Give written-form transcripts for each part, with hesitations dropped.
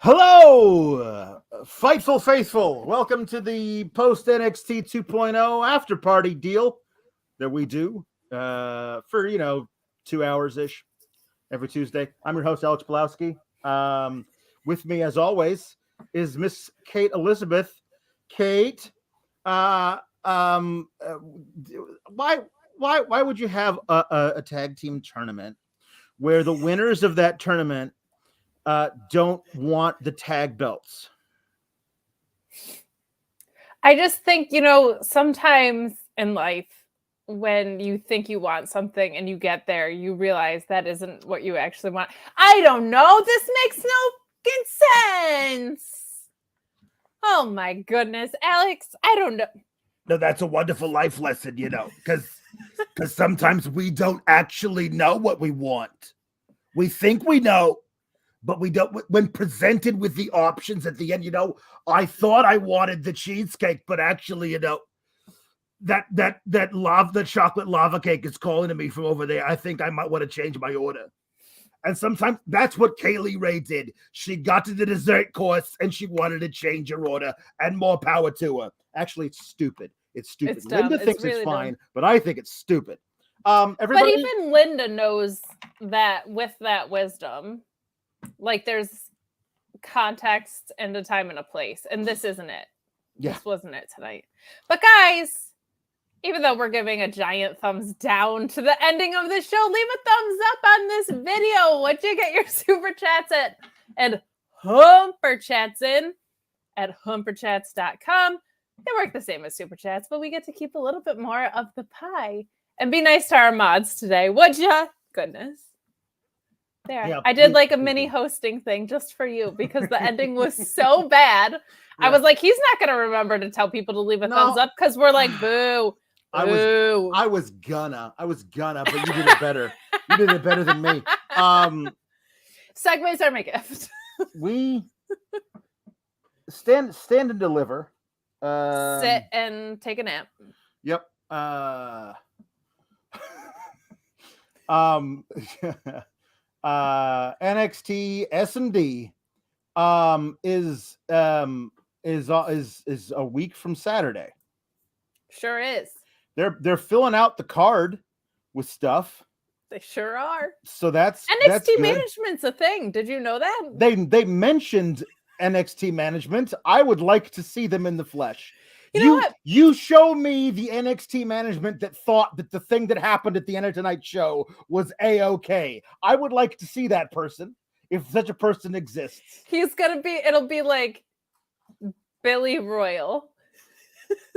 Hello, Fightful Faithful. Welcome to the post NXT 2.0 after party deal that we do for 2 hours ish every Tuesday. I'm your host, Alex Pawlowski. With me, as always, is Miss Kate Elizabeth. Kate, why would you have a tag team tournament where the winners of that tournament don't want the tag belts? I just think, sometimes in life, when you think you want something and you get there, you realize that isn't what you actually want. I don't know. This makes no fucking sense. Oh my goodness, Alex, I don't know. No, that's a wonderful life lesson, because sometimes we don't actually know what we want. We think we know, but we don't. When presented with the options at the end, I thought I wanted the cheesecake, but actually, that chocolate lava cake is calling to me from over there. I think I might want to change my order. And sometimes that's what Kaylee Ray did. She got to the dessert course and she wanted to change her order, and more power to her. Actually, it's stupid. It's stupid. Linda thinks it's fine, but I think it's stupid. But even Linda knows that with that wisdom, like there's context and a time and a place, and this isn't it. Yeah. This wasn't it tonight. But guys, even though we're giving a giant thumbs down to the ending of the show, leave a thumbs up on this video. What you get your super chats at and humper chats in at humperchats.com. They work the same as super chats, but we get to keep a little bit more of the pie. And be nice to our mods today, would ya? Goodness. There. Yeah, I did like a mini hosting thing just for you because the ending was so bad. Yeah. I was like, he's not going to remember to tell people to leave a thumbs up because we're like, boo. I was gonna, but you did it better. You did it better than me. Segues are my gift. We stand and deliver. Sit and take a nap. Yep. NXT S&D is a week from Saturday. Sure is. They're filling out the card with stuff. They sure are. So that's NXT management's a thing. Did you know that? They mentioned NXT management. I would like to see them in the flesh. You know what? You show me the NXT management that thought that the thing that happened at the end of tonight's show was A-okay. I would like to see that person, if such a person exists. It'll be like Billy Royal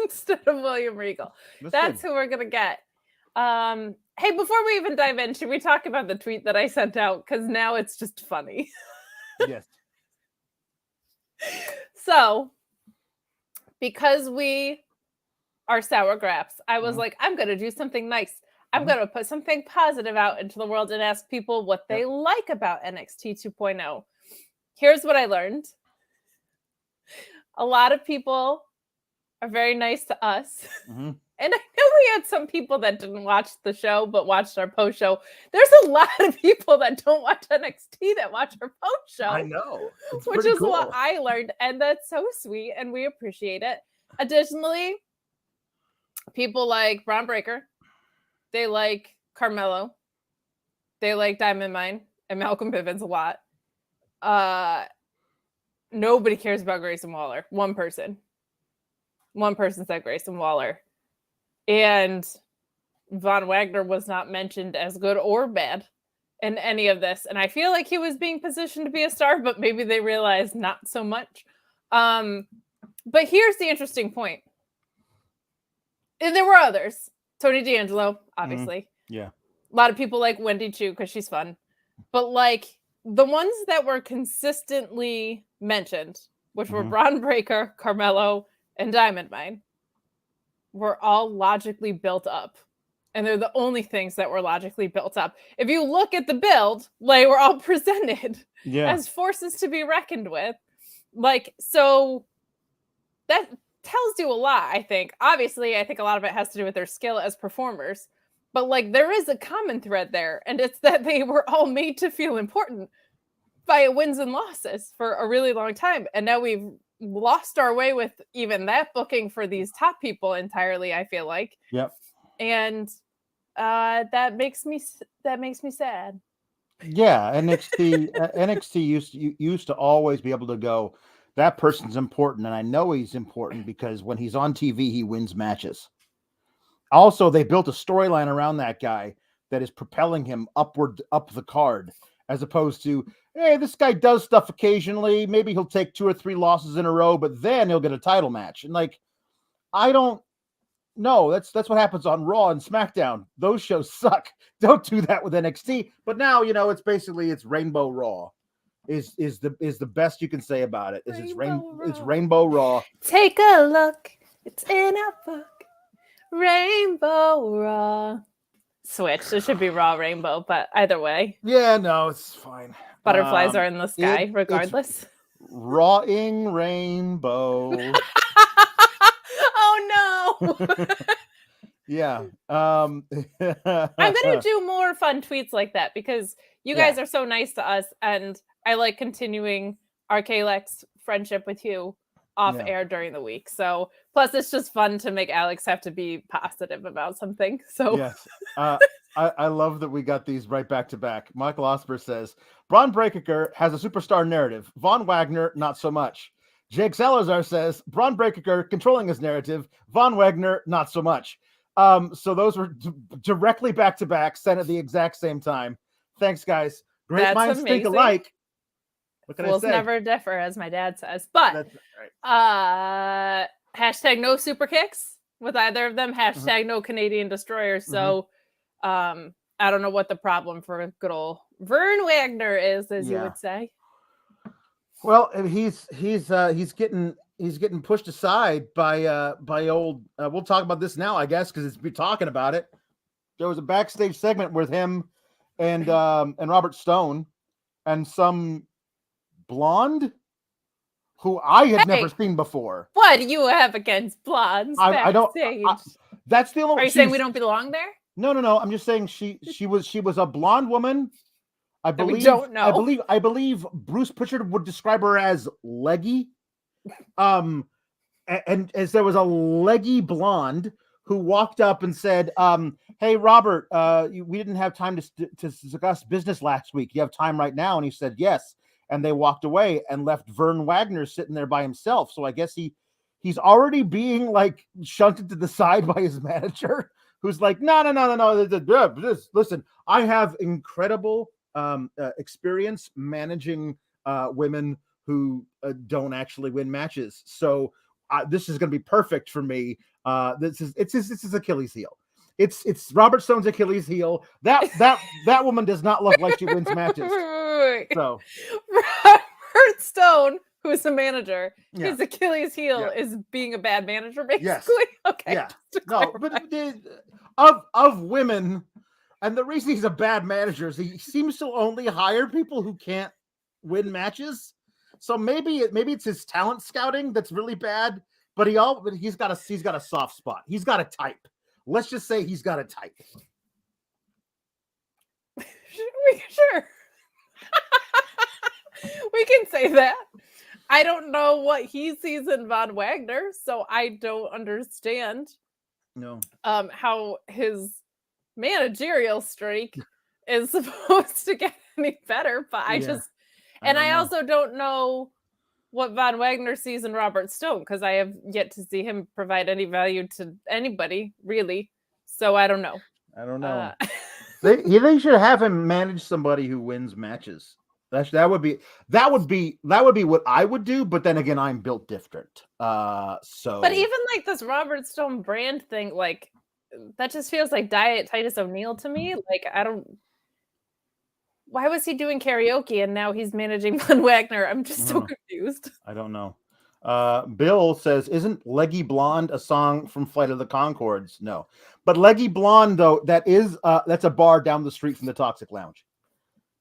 instead of William Regal. That's who we're going to get. Hey, before we even dive in, should we talk about the tweet that I sent out? Because now it's just funny. Yes. So, because we are sour graps, I was like, I'm going to do something nice. I'm going to put something positive out into the world and ask people what they like about NXT 2.0. Here's what I learned. A lot of people are very nice to us. Mm-hmm. And I know we had some people that didn't watch the show, but watched our post show. There's a lot of people that don't watch NXT that watch our post show. I know. Which is cool. What I learned. And that's so sweet. And we appreciate it. Additionally, people like Bron Breakker. They like Carmelo. They like Diamond Mine and Malcolm Bivens a lot. Nobody cares about Grayson Waller. One person said Grayson Waller. And Von Wagner was not mentioned as good or bad in any of this. And I feel like he was being positioned to be a star, but maybe they realized not so much. But here's the interesting point. And there were others. Tony D'Angelo, obviously. Mm-hmm. Yeah. A lot of people like Wendy Chu because she's fun. But like the ones that were consistently mentioned, which were Bron Breakker, Carmelo, and Diamond Mine, were all logically built up. And they're the only things that were logically built up. If you look at the build, they were all presented as forces to be reckoned with. Like, so that tells you a lot, I think. Obviously, I think a lot of it has to do with their skill as performers. But, like, there is a common thread there. And it's that they were all made to feel important. by wins and losses for a really long time. And now we've lost our way with even that booking for these top people entirely, I feel like. Yep. And that makes me sad. Yeah, NXT used to always be able to go, that person's important, and I know he's important because when he's on TV, he wins matches. Also, they built a storyline around that guy that is propelling him up the card, as opposed to, hey, this guy does stuff occasionally. Maybe he'll take 2 or 3 losses in a row, but then he'll get a title match. And like, I don't know. That's what happens on Raw and SmackDown. Those shows suck. Don't do that with NXT. But now, it's Rainbow Raw. Is the best you can say about it. It's Rainbow Raw. Take a look. It's in a book. Rainbow Raw. Switch. It should be Raw Rainbow, but either way. Yeah, no, it's fine. Butterflies are in the sky, regardless. Rawing Rainbow. Oh no. Yeah. I'm gonna do more fun tweets like that because you guys are so nice to us, and I like continuing our Kalex friendship with you off air during the week. So plus it's just fun to make Alex have to be positive about something. So yes. I love that we got these right back to back. Michael Osber says Bron Breakker has a superstar narrative. Von Wagner, not so much. Jake Salazar says Bron Breakker controlling his narrative. Von Wagner, not so much. So those were directly back to back, sent at the exact same time. Thanks, guys. Great minds think alike. What can I say? Never differ, as my dad says. But that's right. Hashtag no super kicks with either of them. Hashtag no Canadian destroyers. So I don't know what the problem for good old Vern Wagner is, as you would say. Well, he's getting pushed aside by old. We'll talk about this now, I guess, because it's talking about it. There was a backstage segment with him and Robert Stone and some blonde who I had never seen before. What do you have against blondes? I don't. That's the only. Are you saying we don't belong there? No. I'm just saying she was a blonde woman. I believe. We don't know. I believe Bruce Pritchard would describe her as leggy. And as there was a leggy blonde who walked up and said, "Hey, Robert, we didn't have time to discuss business last week. You have time right now?" And he said, "Yes." And they walked away and left Vern Wagner sitting there by himself. So I guess he's already being like shunted to the side by his manager, who's like, no. Listen, I have incredible experience managing women who don't actually win matches. So this is going to be perfect for me. This is Achilles heel. It's Robert Stone's Achilles heel. That woman does not look like she wins matches. So Robert Stone, who's the manager, his Achilles heel is being a bad manager, basically. Yes. Okay. Yeah. No, but of women, and the reason he's a bad manager is he seems to only hire people who can't win matches. So maybe it's his talent scouting that's really bad, but he's got a soft spot. He's got a type. Let's just say he's got a type. Sure. We can say that. I don't know what he sees in Von Wagner, so I don't understand how his managerial streak is supposed to get any better. But I also don't know what Von Wagner sees in Robert Stone, because I have yet to see him provide any value to anybody, really. So I don't know. They should have him manage somebody who wins matches. That would be what I would do. But then again, I'm built different. But even like this Robert Stone brand thing, like that just feels like Diet Titus O'Neil to me. Like why was he doing karaoke and now he's managing Von Wagner? I'm just so confused. I don't know. Bill says, "Isn't Leggy Blonde a song from Flight of the Conchords?" No, but Leggy Blonde though, that's a bar down the street from the Toxic Lounge.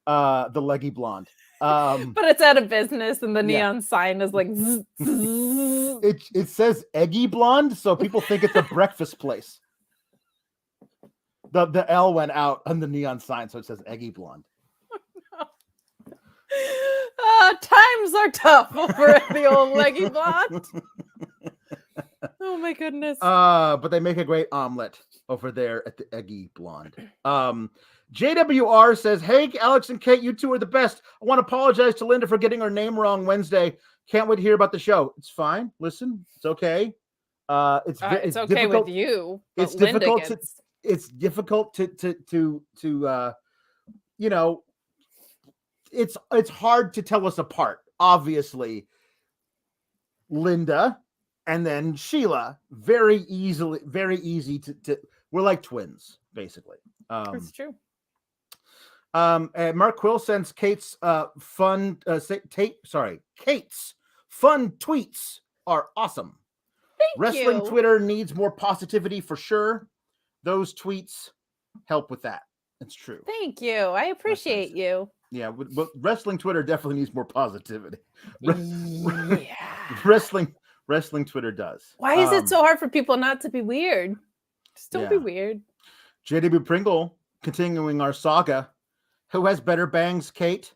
The Leggy Blonde. But it's out of business, and the neon sign is like. Zzz, zzz. It says Eggy Blonde, so people think it's a breakfast place. The L went out on the neon sign, so it says Eggy Blonde. times are tough over at the old leggy blonde. Oh my goodness. But they make a great omelet over there at the Eggy Blonde. JWR says, hey, Alex and Kate, you two are the best. I want to apologize to Linda for getting her name wrong Wednesday. Can't wait to hear about the show. It's fine. Listen, it's okay. It's okay difficult. with you. It's Linda difficult gets... it's difficult to you know, it's hard to tell us apart. Obviously, Linda and then Sheila, very easy to we're like twins, basically. That's true. And Mark Quill sends Kate's fun tweets are awesome. Thank Wrestling you. Twitter needs more positivity for sure. Those tweets help with that. It's true. Thank you. I appreciate you. Yeah, but wrestling Twitter definitely needs more positivity. Yeah. Wrestling Twitter does. Why is it so hard for people not to be weird? Just don't be weird. JW Pringle, continuing our saga. Who has better bangs, Kate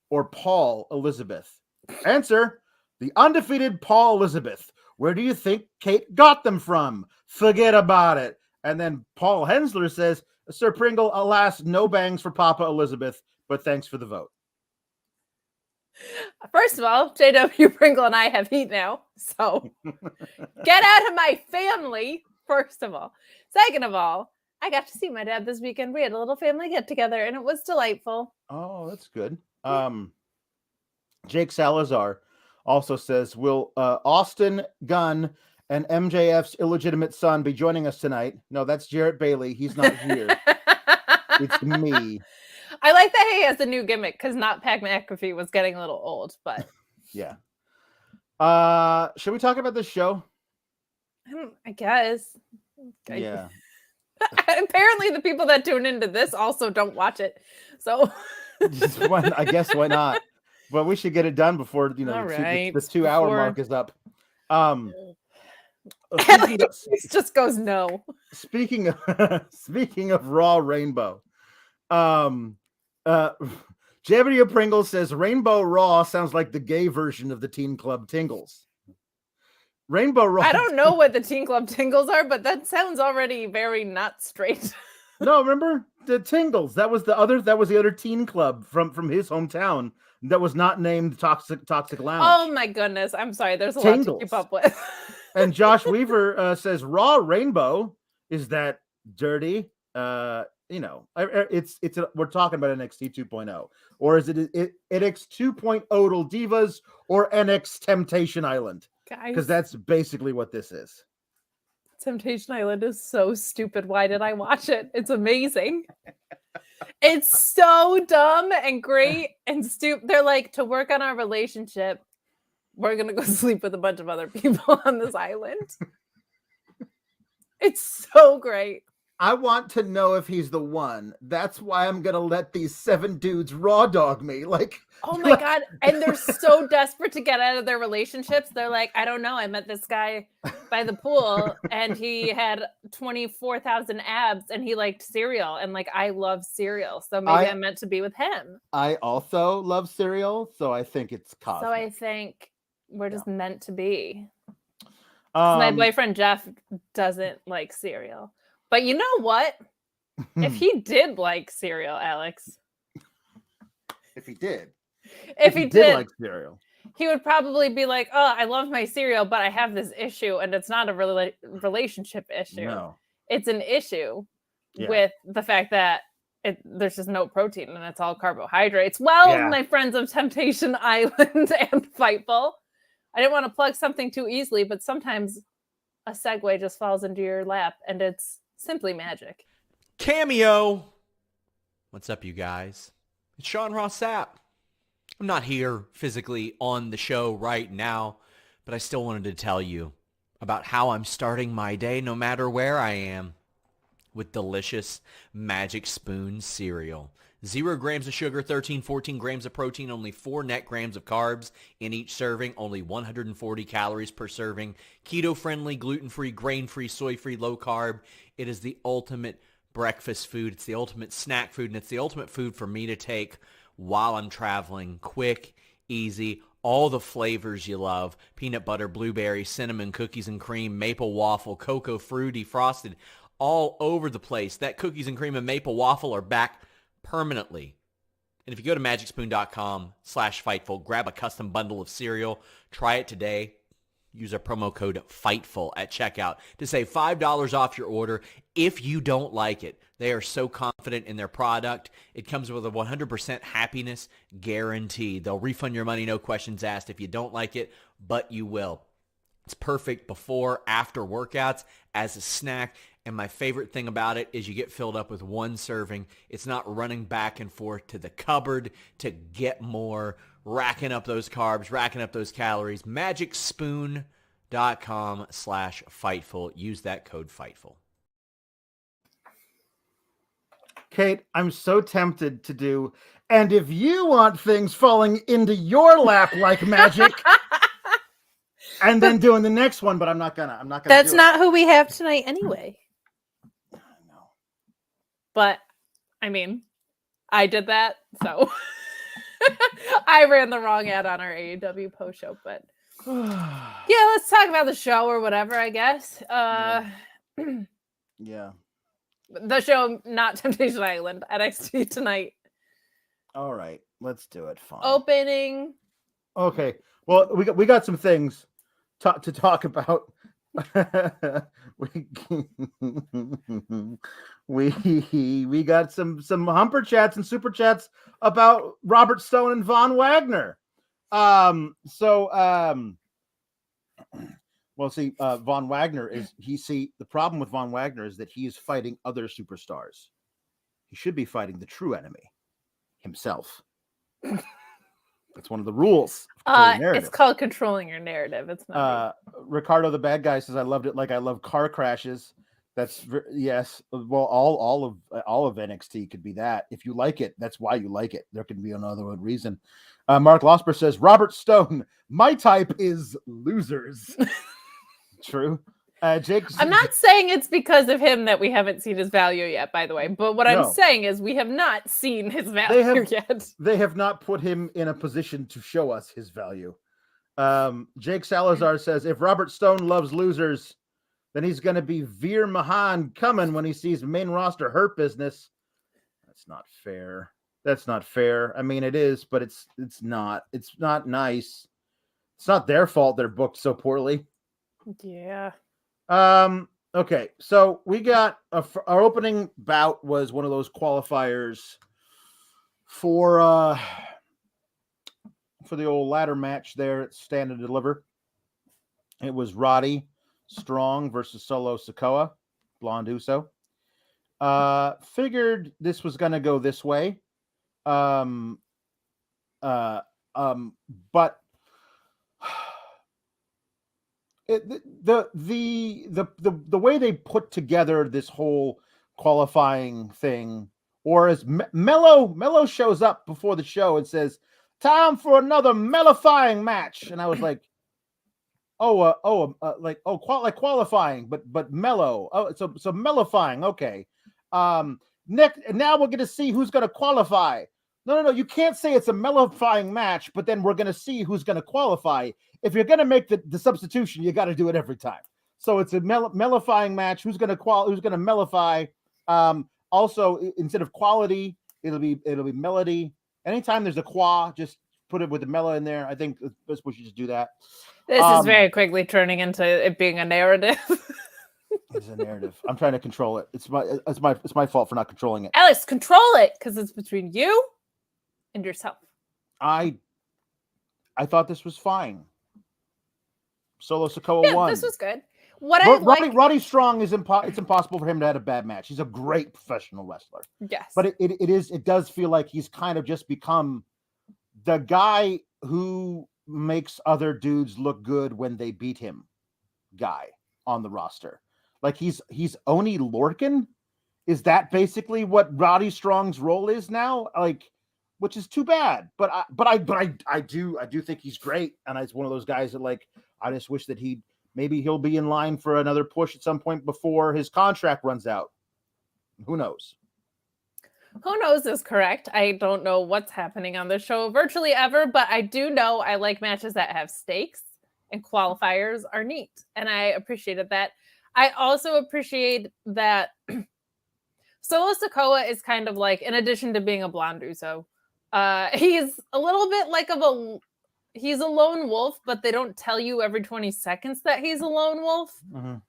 or Paul Elizabeth? Answer, the undefeated Paul Elizabeth. Where do you think Kate got them from? Forget about it. And then Paul Hensler says, Sir Pringle, alas, no bangs for Papa Elizabeth, but thanks for the vote. First of all, JW Pringle and I have heat now, so get out of my family, first of all. Second of all, I got to see my dad this weekend. We had a little family get-together, and it was delightful. Oh, that's good. Jake Salazar also says, will Austin Gunn and MJF's illegitimate son be joining us tonight? No, that's Jarrett Bailey. He's not here. It's me. I like that he has a new gimmick because not Pat McAfee was getting a little old, but yeah. Should we talk about this show? I guess. Yeah. Apparently the people that tune into this also don't watch it. So I guess why not? But we should get it done before the 2-hour mark is up. It just goes no. Speaking of Raw Rainbow, JW Pringle says Rainbow Raw sounds like the gay version of the Teen Club Tingles. Rainbow Raw. I don't know what the Teen Club Tingles are, but that sounds already very not straight. No, remember the Tingles? That was the other teen club from his hometown that was not named Toxic Lounge. Oh my goodness. I'm sorry. There's a lot to keep up with. And Josh Weaver says Raw Rainbow, is that dirty? We're talking about NXT 2.0, or is it NXT 2.0 Divas or NXT Temptation Island? Because that's basically what this is. Temptation Island is so stupid. Why did I watch it? It's amazing. It's so dumb and great and stupid. They're like, to work on our relationship, we're going to go sleep with a bunch of other people on this island. It's so great. I want to know if he's the one. That's why I'm going to let these 7 dudes raw dog me. Oh my God. And they're so desperate to get out of their relationships. They're like, I don't know. I met this guy by the pool and he had 24,000 abs and he liked cereal. And I love cereal. So maybe I'm meant to be with him. I also love cereal. So I think it's cosmic. So I think we're just meant to be. My boyfriend Jeff doesn't like cereal. But you know what? If he did like cereal, Alex. If he did like cereal, he would probably be like, oh, I love my cereal, but I have this issue, and it's not a relationship issue. No. It's an issue with the fact that there's just no protein, and it's all carbohydrates. Well, my friends of Temptation Island and Fightful, I didn't want to plug something too easily, but sometimes a segue just falls into your lap, and it's simply magic. Cameo. What's up, you guys? It's Sean Ross Sapp. I'm not here physically on the show right now, but I still wanted to tell you about how I'm starting my day no matter where I am with delicious Magic Spoon cereal. 0 grams of sugar, 14 grams of protein, only 4 net grams of carbs in each serving, only 140 calories per serving. Keto-friendly, gluten-free, grain-free, soy-free, low-carb. It is the ultimate breakfast food. It's the ultimate snack food, and it's the ultimate food for me to take while I'm traveling. Quick, easy. All the flavors you love. Peanut butter, blueberry, cinnamon, cookies and cream, maple waffle, cocoa, fruity, frosted, all over the place. That cookies and cream and maple waffle are back permanently. And if you go to magicspoon.com/Fightful, grab a custom bundle of cereal, try it today. Use our promo code FIGHTFUL at checkout to save $5 off your order if you don't like it. They are so confident in their product. It comes with a 100% happiness guarantee. They'll refund your money, no questions asked, if you don't like it, but you will. It's perfect before, after workouts, as a snack. And my favorite thing about it is you get filled up with one serving. It's not running back and forth to the cupboard to get more, racking up those carbs, racking up those calories. Magicspoon.com/Fightful. Use that code FIGHTFUL. Kate, I'm so tempted to do, and if you want things falling into your lap like magic, and then doing the next one, but I'm not gonna. That's not who we have tonight anyway. I know. But I mean, I did that, so I ran the wrong ad on our AEW post show. But yeah, let's talk about the show or whatever. I guess. Yeah. The show, not Temptation Island, NXT tonight. All right, let's do it. Fine. Opening. Okay. Well, we got some things to talk about. we got some humper chats and super chats about Robert Stone and Von Wagner. Well, see, Von Wagner the problem with Von Wagner is that he is fighting other superstars. He should be fighting the true enemy, himself. That's one of the rules. It's called controlling your narrative. It's not. Ricardo the bad guy says, "I loved it like I love car crashes." That's yes. Well, all of NXT could be that. If you like it, that's why you like it. There could be another reason. Mark Losper says, "Robert Stone, my type is losers." True. Jake, I'm not saying it's because of him that we haven't seen his value yet, by the way. But what I'm saying is we have not seen his value yet. They have not put him in a position to show us his value. Jake Salazar says, if Robert Stone loves losers, then he's going to be Veer Mahan coming when he sees main roster hurt business. That's not fair. That's not fair. I mean, it is, but it's not. It's not nice. It's not their fault they're booked so poorly. Yeah. Okay, so we got our opening bout was one of those qualifiers for the old ladder match there at Stand and Deliver. It was Roddy Strong versus Solo Sikoa, Blonde Uso. Figured this was going to go this way. But the way they put together this whole qualifying thing, or as Mello shows up before the show and says, "Time for another mellifying match," and I was like, like qualifying, but mellow. Oh, so mellifying. Okay. Next, and now we're going to see who's going to qualify. No. You can't say it's a mellifying match, but then we're going to see who's going to qualify. If you're going to make the substitution, you got to do it every time. So it's a mellifying match. Who's going to mellify? Also, instead of quality, it'll be melody. Anytime there's a qua, just put it with the mellow in there. I think that's what you just do that. This is very quickly turning into it being a narrative. It's a narrative. I'm trying to control it. It's my fault for not controlling it. Alex, control it because it's between you and yourself. I thought this was fine. Solo Sikoa won. This was good. Roddy Strong is it's impossible for him to have a bad match. He's a great professional wrestler. Yes, but it does feel like he's kind of just become the guy who makes other dudes look good when they beat him. Guy on the roster, like he's Oni Lorcan. Is that basically what Roddy Strong's role is now? Like, which is too bad. But I do think he's great, and it's one of those guys that like I just wish that maybe he'll be in line for another push at some point before his contract runs out. Who knows? Who knows is correct. I don't know what's happening on the show virtually ever, but I do know I like matches that have stakes, and qualifiers are neat. And I appreciated that. I also appreciate that Solo Sikoa is kind of like, in addition to being a blonde Uso, he's a little bit like he's a lone wolf, but they don't tell you every 20 seconds that he's a lone wolf,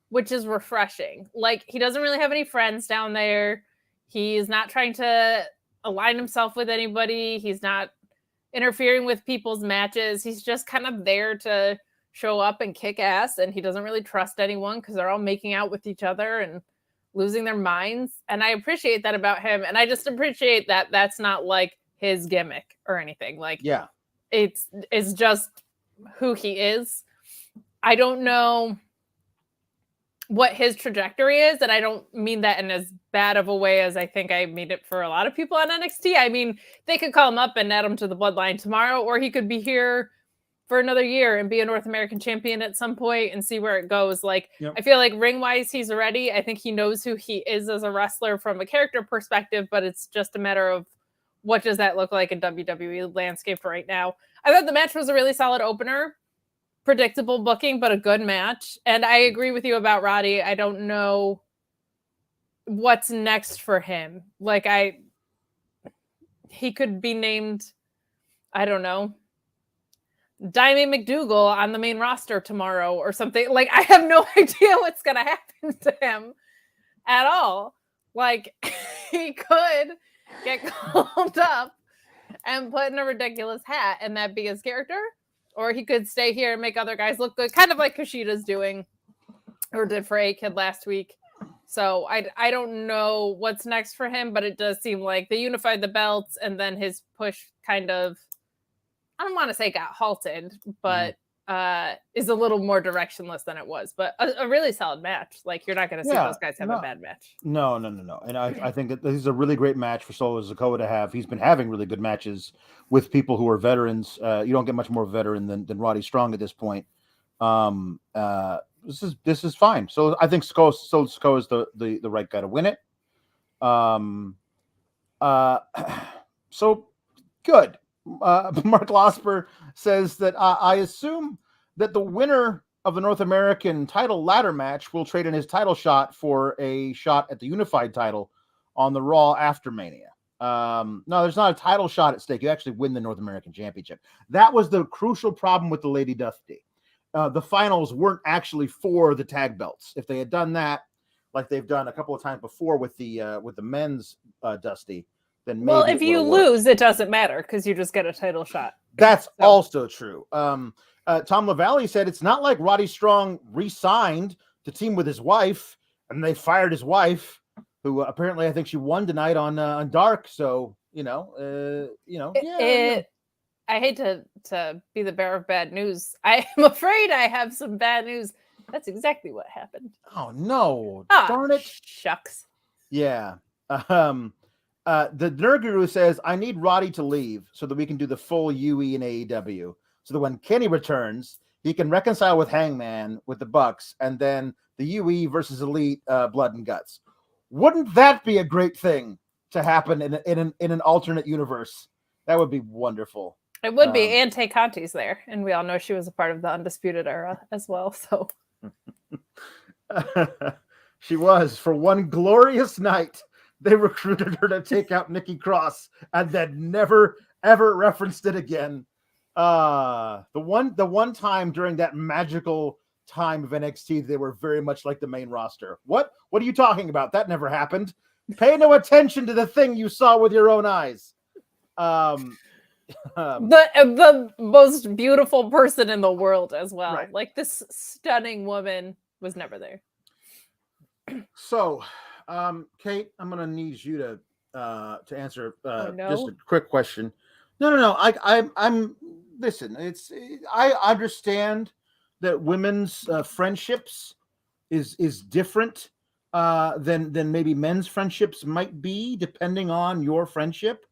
which is refreshing. Like, he doesn't really have any friends down there. He's not trying to align himself with anybody. He's not interfering with people's matches. He's just kind of there to show up and kick ass, and he doesn't really trust anyone because they're all making out with each other and losing their minds. And I appreciate that about him. And I just appreciate that that's not like his gimmick or anything. Like, yeah, it's just who he is. I don't know what his trajectory is, and I don't mean that in as bad of a way as I think I mean it for a lot of people on NXT. I mean, they could call him up and add him to the bloodline tomorrow, or he could be here for another year and be a North American champion at some point and see where it goes. Like, yep. I feel like ring-wise, he's ready. I think he knows who he is as a wrestler from a character perspective, but it's just a matter of what does that look like in WWE landscape right now. I thought the match was a really solid opener. Predictable booking, but a good match. And I agree with you about Roddy. I don't know what's next for him. Like, he could be named, I don't know, Diamond McDougal on the main roster tomorrow or something. Like, I have no idea what's going to happen to him at all. Like, he could get called up and put in a ridiculous hat and that be his character. Or he could stay here and make other guys look good, kind of like Kushida's doing or did for A-Kid last week. So I don't know what's next for him, but it does seem like they unified the belts and then his push kind of, I don't want to say got halted, but is a little more directionless than it was. But a really solid match. Like, you're not going to see those guys have a bad match. No. And I think that this is a really great match for Solo Sikoa to have. He's been having really good matches with people who are veterans. You don't get much more veteran than Roddy Strong at this point. This is fine. So I think Solo Sikoa is the right guy to win it. So good. Mark Losper says that I assume that the winner of the North American title ladder match will trade in his title shot for a shot at the unified title on the Raw after Mania. No, there's not a title shot at stake. You actually win the North American Championship. That was the crucial problem with the Lady Dusty. The finals weren't actually for the tag belts. If they had done that, like they've done a couple of times before with the men's Dusty, then maybe. Well, if you lose, it doesn't matter because you just get a title shot. That's also true. Tom LaValle said it's not like Roddy Strong re-signed to team with his wife and they fired his wife, who apparently I think she won tonight on Dark. So I hate to be the bearer of bad news. I am afraid I have some bad news. That's exactly what happened. Oh no! Darn it! Shucks. Yeah. The Nerd Guru says, I need Roddy to leave so that we can do the full UE and AEW. So that when Kenny returns, he can reconcile with Hangman, with the Bucks, and then the UE versus Elite Blood and Guts. Wouldn't that be a great thing to happen in an alternate universe? That would be wonderful. It would be. And Tay Conti's there. And we all know she was a part of the Undisputed Era as well. So she was. For one glorious night, they recruited her to take out Nikki Cross and then never, ever referenced it again. The one time during that magical time of NXT, they were very much like the main roster. What are you talking about? That never happened. Pay no attention to the thing you saw with your own eyes. The most beautiful person in the world as well. Right. Like, this stunning woman was never there. So, Kate, I'm gonna need you to answer no. just a quick question. No. I'm listen. I understand that women's friendships is different than maybe men's friendships might be, depending on your friendship.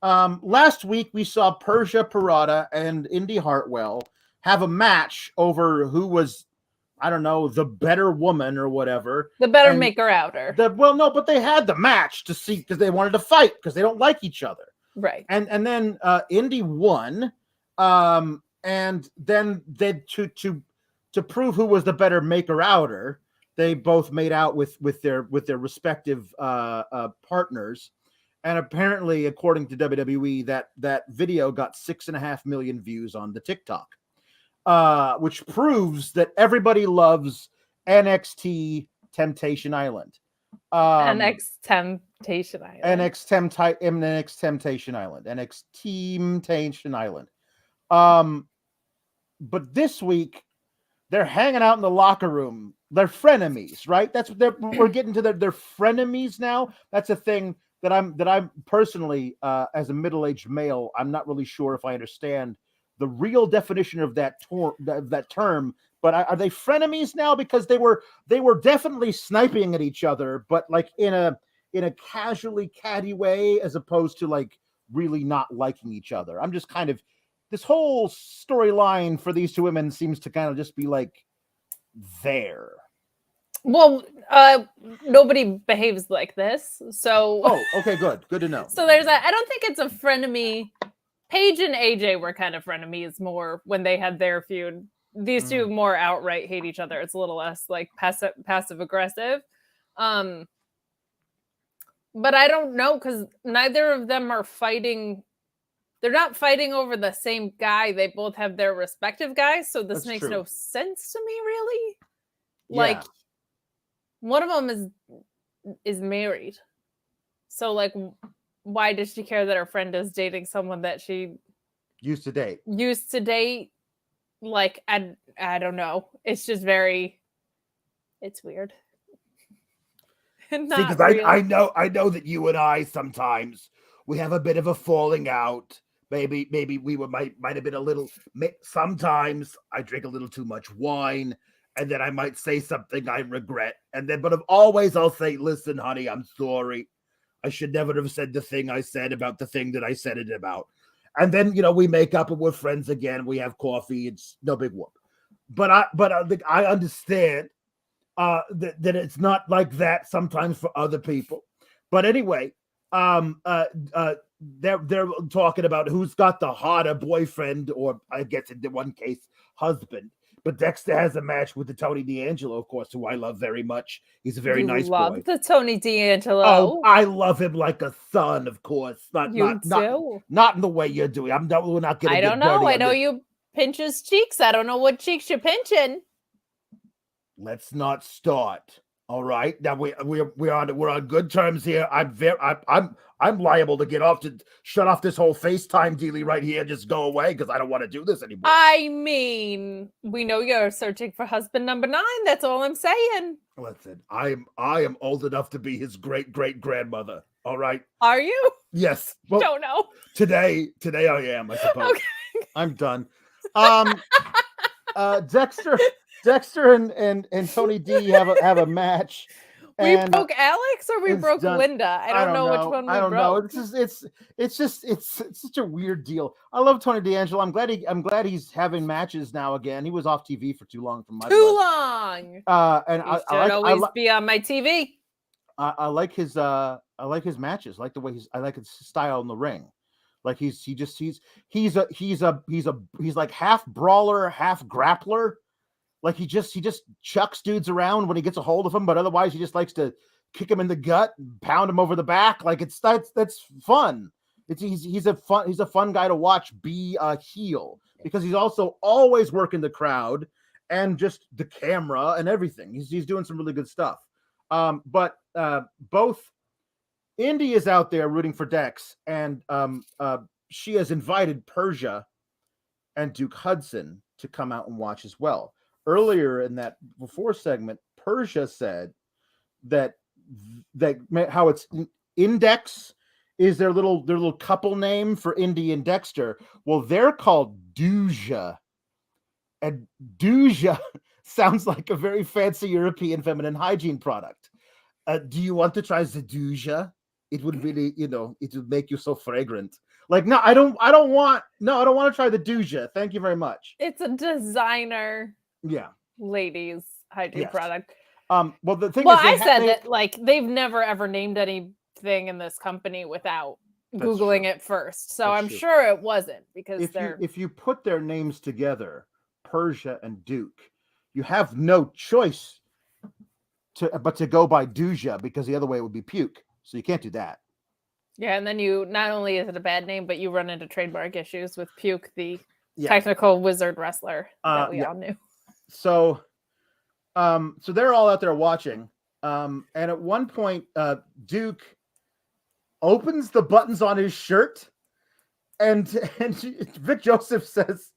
Last week we saw Persia Parada and Indy Hartwell have a match over who was I don't know, the better woman or whatever. The better And maker-outer. No, but they had the match to see because they wanted to fight because they don't like each other. Right. And then Indy won. And then they to prove who was the better maker-outer, they both made out with their respective partners. And apparently, according to WWE, that video got 6.5 million views on the TikTok, which proves that everybody loves NXT Temptation Island. NXT Temptation Island. NXT Temptation Island. NXT Temptation Island. But this week, they're hanging out in the locker room. They're frenemies, right? We're getting to their frenemies now. That's a thing that I'm personally, as a middle-aged male, I'm not really sure if I understand the real definition of that term. But are they frenemies now? Because they were definitely sniping at each other, but like in a casually catty way, as opposed to like really not liking each other. I'm just kind of, this whole storyline for these two women seems to kind of just be like there. Well, nobody behaves like this, so. Oh, okay, good to know. So there's I don't think it's a frenemy. Paige and AJ were kind of frenemies more when they had their feud. These two more outright hate each other. It's a little less like passive aggressive. But I don't know, because neither of them are fighting. They're not fighting over the same guy. They both have their respective guys, so this makes no sense to me, really. Yeah. Like, one of them is married, so like, why does she care that her friend is dating someone that she used to date? Like, I don't know. It's just it's weird. Because I know that you and I sometimes we have a bit of a falling out. Maybe we might have been a little. Sometimes I drink a little too much wine, and then I might say something I regret, but always I'll say, "Listen, honey, I'm sorry. I should never have said the thing I said about the thing that I said it about." And then we make up and we're friends again. We have coffee. It's no big whoop. But I understand that it's not like that sometimes for other people. But anyway, they're talking about who's got the hotter boyfriend, or I guess in one case, husband. But Dexter has a match with the Tony D'Angelo, of course, who I love very much. He's a very nice boy. Love the Tony D'Angelo. Oh, I love him like a son, of course. Not in the way you're doing. We're not going to. I don't know. I know you pinch his cheeks. I don't know what cheeks you're pinching. Let's not start. All right. Now we're on good terms here. I'm liable to shut off this whole FaceTime dealy right here and just go away because I don't want to do this anymore. I mean, we know you're searching for husband number 9. That's all I'm saying. Listen, I am old enough to be his great grandmother. All right. Are you? Yes. Well, don't know. Today I am, I suppose. Okay. I'm done. Dexter and Tony D have a match. We broke Alex or we broke Linda. I don't know which one we broke. I don't know. It's such a weird deal. I love Tony D'Angelo. I'm glad he's having matches now again. He was off TV for too long from my long. And he should always be on my TV. I like his matches. I like the way I like his style in the ring. Like he's like half brawler, half grappler. Like he just chucks dudes around when he gets a hold of them, but otherwise he just likes to kick him in the gut, and pound him over the back. Like that's fun. He's a fun guy to watch be a heel, because he's also always working the crowd and just the camera and everything. He's doing some really good stuff. But both Indy is out there rooting for Dex, and she has invited Persia and Duke Hudson to come out and watch as well. Earlier in that before segment, Persia said that how it's Index is their little couple name for Indy and Dexter. Well, they're called Duja, and Duja sounds like a very fancy European feminine hygiene product. Do you want to try the Duja? It would really, it would make you so fragrant. Like, no, I don't want to try the Duja. Thank you very much. It's a designer. Yeah. ladies hygiene product. Well, the thing well, is, I said that like they've never ever named anything in this company without Googling it first. So I'm sure it wasn't because if you put their names together, Persia and Duke, you have no choice but to go by Duja, because the other way would be Puke. So you can't do that. Yeah, and then you not only is it a bad name, but you run into trademark issues with Puke, the technical wizard wrestler that we all knew. So so they're all out there watching. And at one point, Duke opens the buttons on his shirt, and Vic Joseph says,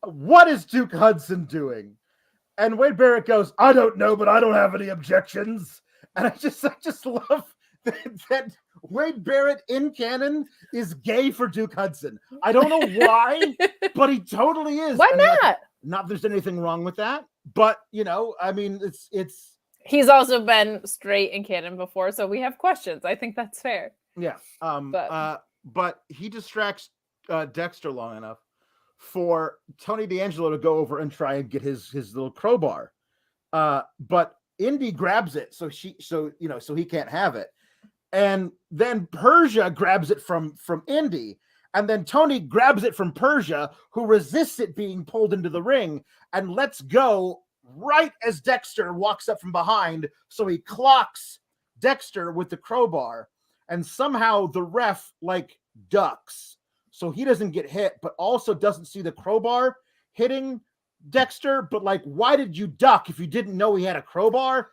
"What is Duke Hudson doing?" And Wade Barrett goes, "I don't know, but I don't have any objections." And I just love that Wade Barrett in canon is gay for Duke Hudson. I don't know why, but he totally is. Why not? Like, not that there's anything wrong with that, but I mean, it's. He's also been straight in canon before, so we have questions. I think that's fair. Yeah. But he distracts Dexter long enough for Tony D'Angelo to go over and try and get his little crowbar. But Indy grabs it, so he can't have it. And then Persia grabs it from Indy, and then Tony grabs it from Persia, who resists it being pulled into the ring and lets go right as Dexter walks up from behind. So he clocks Dexter with the crowbar, and somehow the ref ducks so he doesn't get hit, but also doesn't see the crowbar hitting Dexter. But why did you duck if you didn't know he had a crowbar?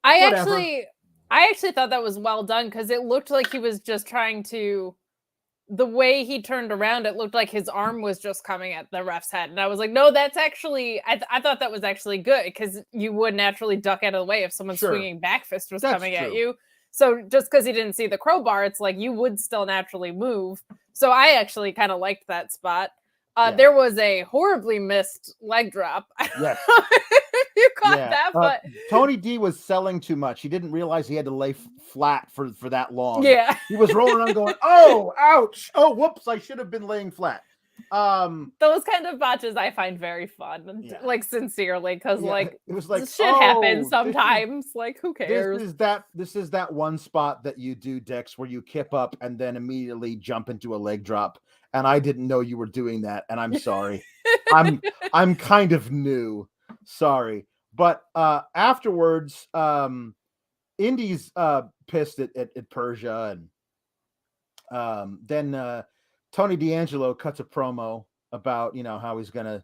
I actually thought that was well done, because it looked like he was just trying to. The way he turned around, it looked like his arm was just coming at the ref's head. And I was like, no, that's actually, I thought that was actually good, because you would naturally duck out of the way if someone's swinging back fist was coming at you. So just because he didn't see the crowbar, it's like you would still naturally move. So I actually kind of liked that spot. There was a horribly missed leg drop. Yes. You caught that, but Tony D was selling too much. He didn't realize he had to lay flat for that long. Yeah. He was rolling around going, "Oh, ouch. Oh, whoops, I should have been laying flat." Those kind of botches I find very fun, sincerely, because it was shit happens sometimes. Who cares? This is that one spot that you do, Dex, where you kip up and then immediately jump into a leg drop. And I didn't know you were doing that, and I'm sorry. I'm kind of new. Sorry. But afterwards, Indy's pissed at Persia, and then Tony D'Angelo cuts a promo about how he's gonna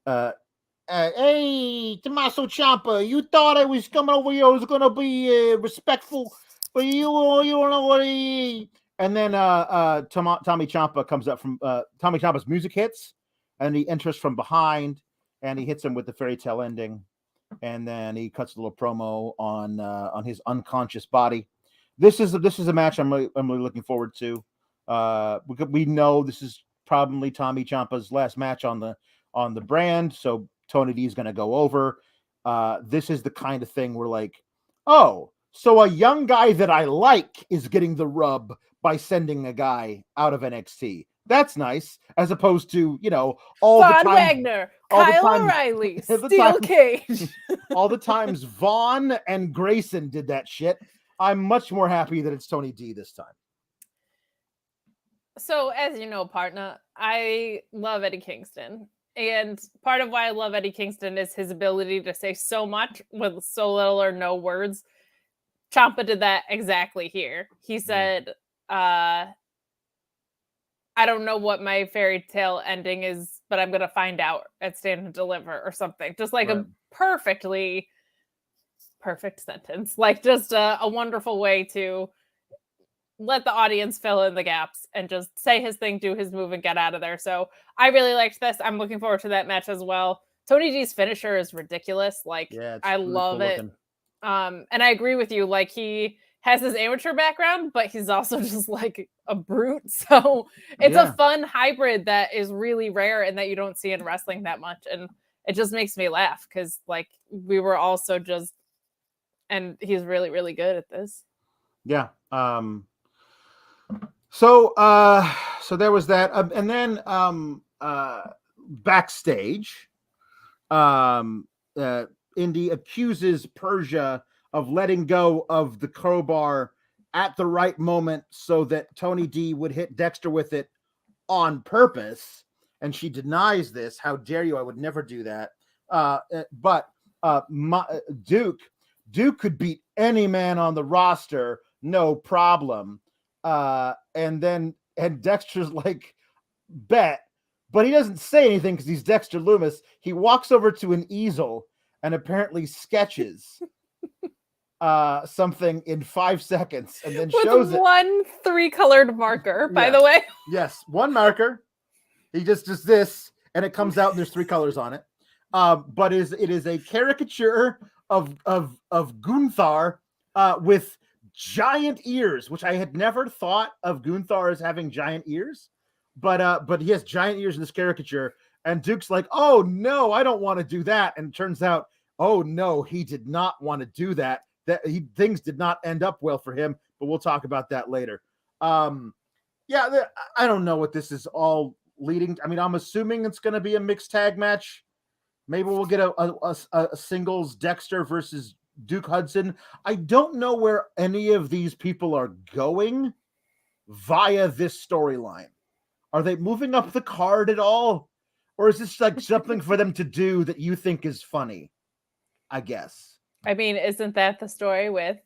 hey, Tommaso Ciampa, you thought I was coming over here, I was gonna be respectful, but you don't know what he. And then Tommy Ciampa comes up from Tommy Ciampa's music hits, and he enters from behind, and he hits him with the fairy tale ending, and then he cuts a little promo on his unconscious body. This is a match I'm really looking forward to. We know this is probably Tommy Ciampa's last match on the brand, so Tony D is going to go over. This is the kind of thing where oh, so a young guy that I like is getting the rub by sending a guy out of NXT. That's nice, as opposed to all Von the time Wagner, Kyle O'Reilly, Steel Cage. All the times Vaughn and Grayson did that shit. I'm much more happy that it's Tony D this time. So, as you know, partner, I love Eddie Kingston. And part of why I love Eddie Kingston is his ability to say so much with so little or no words. Champa did that exactly here. He said, I don't know what my fairy tale ending is, but I'm going to find out at Stand and Deliver or something. Just a perfect sentence. Just a wonderful way to let the audience fill in the gaps and just say his thing, do his move, and get out of there. So I really liked this. I'm looking forward to that match as well. Tony D's finisher is ridiculous. I love it. And I agree with you. He has his amateur background, but he's also just a brute. So it's a fun hybrid that is really rare and that you don't see in wrestling that much. And it just makes me laugh because we were also just, and he's really, really good at this. Yeah. So there was that. And then backstage, Indy accuses Persia of letting go of the crowbar at the right moment so that Tony D would hit Dexter with it on purpose. And she denies this. How dare you? I would never do that. But Duke could beat any man on the roster, no problem. And Dexter's like, bet. But he doesn't say anything because he's Dexter Lumis. He walks over to an easel and apparently sketches something in 5 seconds and then shows it. One 3-colored marker, by the way. Yes, one marker. He just does this, and it comes out, and there's 3 colors on it. But it is a caricature of Gunther with giant ears, which I had never thought of Gunther as having giant ears. But he has giant ears in this caricature, and Duke's like, oh no, I don't want to do that. And it turns out, oh no, he did not want to do that. Things did not end up well for him, but we'll talk about that later. I don't know what this is all leading to. I mean, I'm assuming it's going to be a mixed tag match. Maybe we'll get a singles Dexter versus Duke Hudson. I don't know where any of these people are going via this storyline. Are they moving up the card at all? Or is this like something for them to do that you think is funny? I guess. I mean, isn't that the story with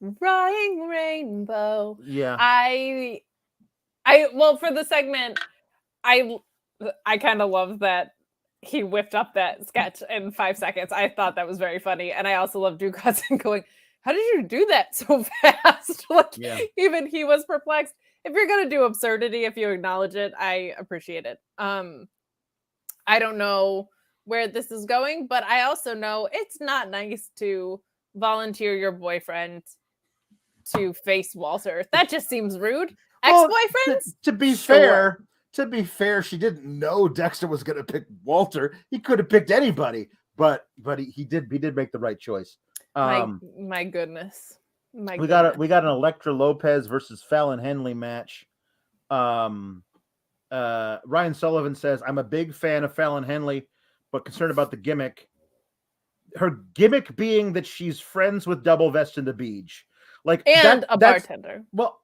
Riding Rainbow? Yeah. Well, for the segment, I kind of love that he whipped up that sketch in 5 seconds. I thought that was very funny. And I also love Duke Hudson going, how did you do that so fast? Even he was perplexed. If you're going to do absurdity, if you acknowledge it, I appreciate it. I don't know where this is going, but I also know it's not nice to volunteer your boyfriend to face Walter. That just seems rude. Ex-boyfriends? To be fair, she didn't know Dexter was going to pick Walter. He could have picked anybody, but he did make the right choice. My goodness. We got an Elektra Lopez versus Fallon Henley match. Ryan Sullivan says, I'm a big fan of Fallon Henley, but concerned about the gimmick. Her gimmick being that she's friends with Double Vest and the Beach. And a bartender. Well,